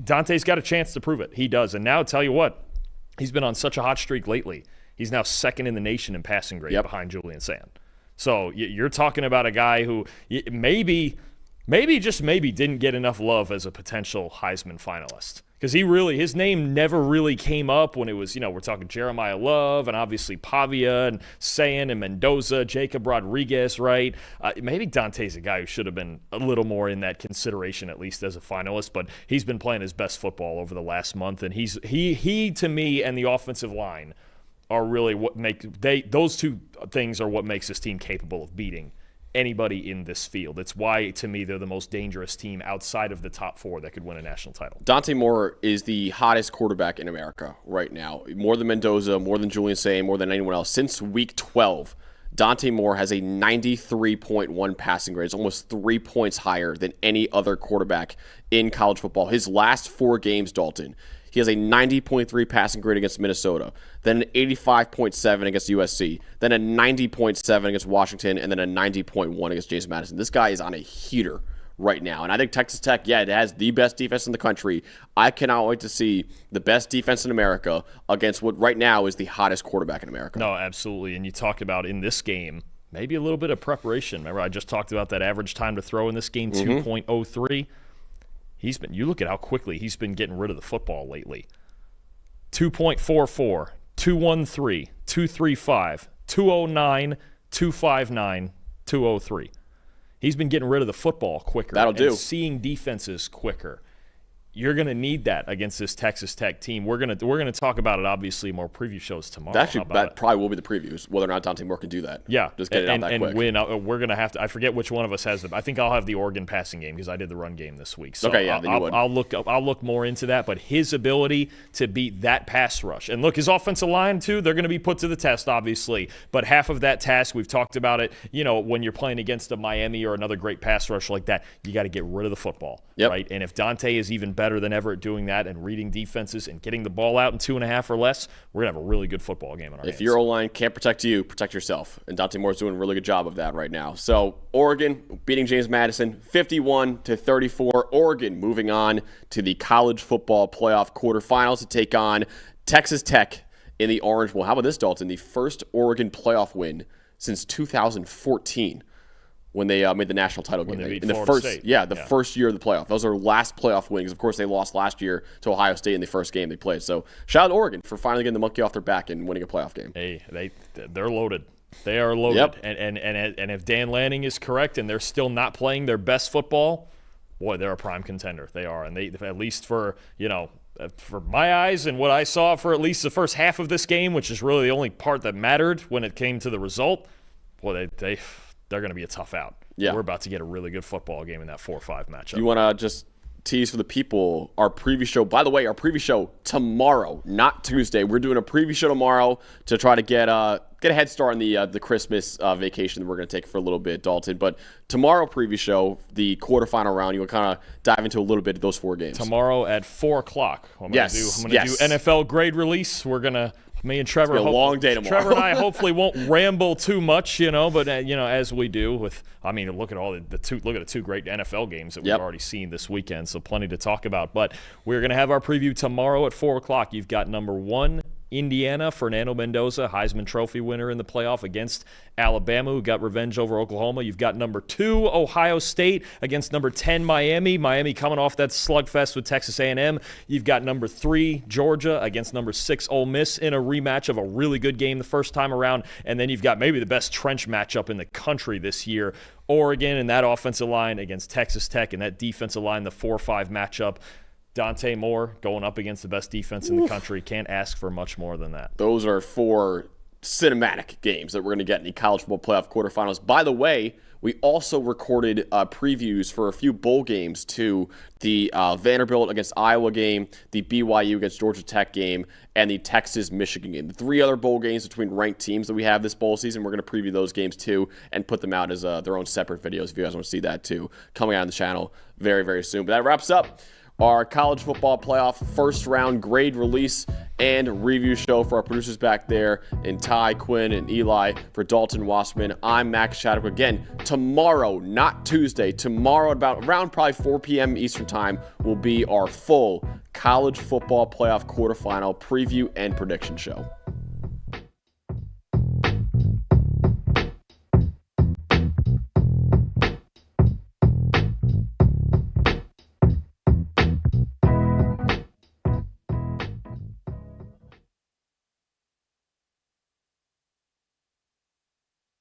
Dante's got a chance to prove it. He does. And now, tell you what, he's been on such a hot streak lately. He's now 2nd in the nation in passing grade behind Julian Sand. So you're talking about a guy who maybe just maybe didn't get enough love as a potential Heisman finalist. Because his name never really came up when it was, we're talking Jeremiah Love and obviously Pavia and Sayan and Mendoza, Jacob Rodriguez, right? Maybe Dante's a guy who should have been a little more in that consideration, at least as a finalist, but he's been playing his best football over the last month, and he to me and the offensive line are really what those 2 things are what makes this team capable of beating anybody in this field. It's why, to me, they're the most dangerous team outside of the top 4 that could win a national title. Dante Moore is the hottest quarterback in America right now. More than Mendoza, more than Julian Say, more than anyone else. Since week 12, Dante Moore has a 93.1 passing grade. It's almost 3 points higher than any other quarterback in college football. His last 4 games, Dalton, he has a 90.3 passing grade against Minnesota, then an 85.7 against USC, then a 90.7 against Washington, and then a 90.1 against James Madison. This guy is on a heater right now. And I think Texas Tech, it has the best defense in the country. I cannot wait to see the best defense in America against what right now is the hottest quarterback in America. No, absolutely. And you talk about in this game, maybe a little bit of preparation. Remember, I just talked about that average time to throw in this game, 2.03. You look at how quickly he's been getting rid of the football lately. 2.44, 213, 235, 209, 259, 203. He's been getting rid of the football quicker. That'll do. Seeing defenses quicker. You're going to need that against this Texas Tech team. We're going to talk about it, obviously, in more preview shows tomorrow. That probably will be the previews, whether or not Dante Moore can do that. Yeah. Just get it out that quick. And win. We're going to have to – I forget which one of us has them. I think I'll have the Oregon passing game because I did the run game this week. So okay, yeah, then you would. I'll look more into that. But his ability to beat that pass rush. And look, his offensive line, too, they're going to be put to the test, obviously. But half of that task, we've talked about it, when you're playing against a Miami or another great pass rush like that, you got to get rid of the football. Yep. Right? And if Dante is even better than ever at doing that and reading defenses and getting the ball out in 2.5 or less, we're going to have a really good football game in our hands. If your O-line can't protect you, protect yourself. And Dante Moore's doing a really good job of that right now. So Oregon beating James Madison 51-34. Oregon moving on to the college football playoff quarterfinals to take on Texas Tech in the Orange Bowl. How about this, Dalton? The first Oregon playoff win since 2014. When they made the national title game. They beat in the Florida first, State. First year of the playoff. Those are last playoff wins. Of course, they lost last year to Ohio State in the first game they played. So shout out to Oregon for finally getting the monkey off their back and winning a playoff game. Hey, they're loaded. They are loaded. Yep. And if Dan Lanning is correct and they're still not playing their best football, boy, they're a prime contender. They are. And they, at least for my eyes and what I saw for at least the first half of this game, which is really the only part that mattered when it came to the result, boy, they're going to be a tough out. Yeah. We're about to get a really good football game in that 4-5 matchup. You want to just tease for the people our preview show? By the way, our preview show tomorrow, not Tuesday. We're doing a preview show tomorrow to try to get a head start on the Christmas vacation that we're going to take for a little bit, Dalton. But tomorrow preview show, the quarterfinal round, you'll kind of dive into a little bit of those 4 games. Tomorrow at 4 o'clock. I'm going to do NFL grade release. We're going to – me and Trevor. It's gonna be a long day tomorrow. Trevor and I hopefully won't ramble too much, but as we do with. I mean, look at all the two great NFL games that we've already seen this weekend. So plenty to talk about. But we're gonna have our preview tomorrow at 4 o'clock. You've got number 1. Indiana, Fernando Mendoza, Heisman Trophy winner in the playoff against Alabama, who got revenge over Oklahoma. You've got number 2, Ohio State against number 10, Miami. Miami coming off that slugfest with Texas A&M. You've got number 3, Georgia against number 6, Ole Miss in a rematch of a really good game the first time around. And then you've got maybe the best trench matchup in the country this year. Oregon and that offensive line against Texas Tech and that defensive line, the 4-5 matchup. Dante Moore going up against the best defense in the country. Can't ask for much more than that. Those are 4 cinematic games that we're going to get in the college football playoff quarterfinals. By the way, we also recorded previews for a few bowl games too. The Vanderbilt against Iowa game, the BYU against Georgia Tech game, and the Texas-Michigan game. The 3 other bowl games between ranked teams that we have this bowl season. We're going to preview those games too and put them out as their own separate videos if you guys want to see that too. Coming out on the channel very, very soon. But that wraps up our college football playoff first round grade release and review show for our producers back there in Ty, Quinn, and Eli. For Dalton Wasserman, I'm Max Chadwick. Again, tomorrow, not Tuesday, tomorrow around probably 4 p.m. Eastern time will be our full college football playoff quarterfinal preview and prediction show.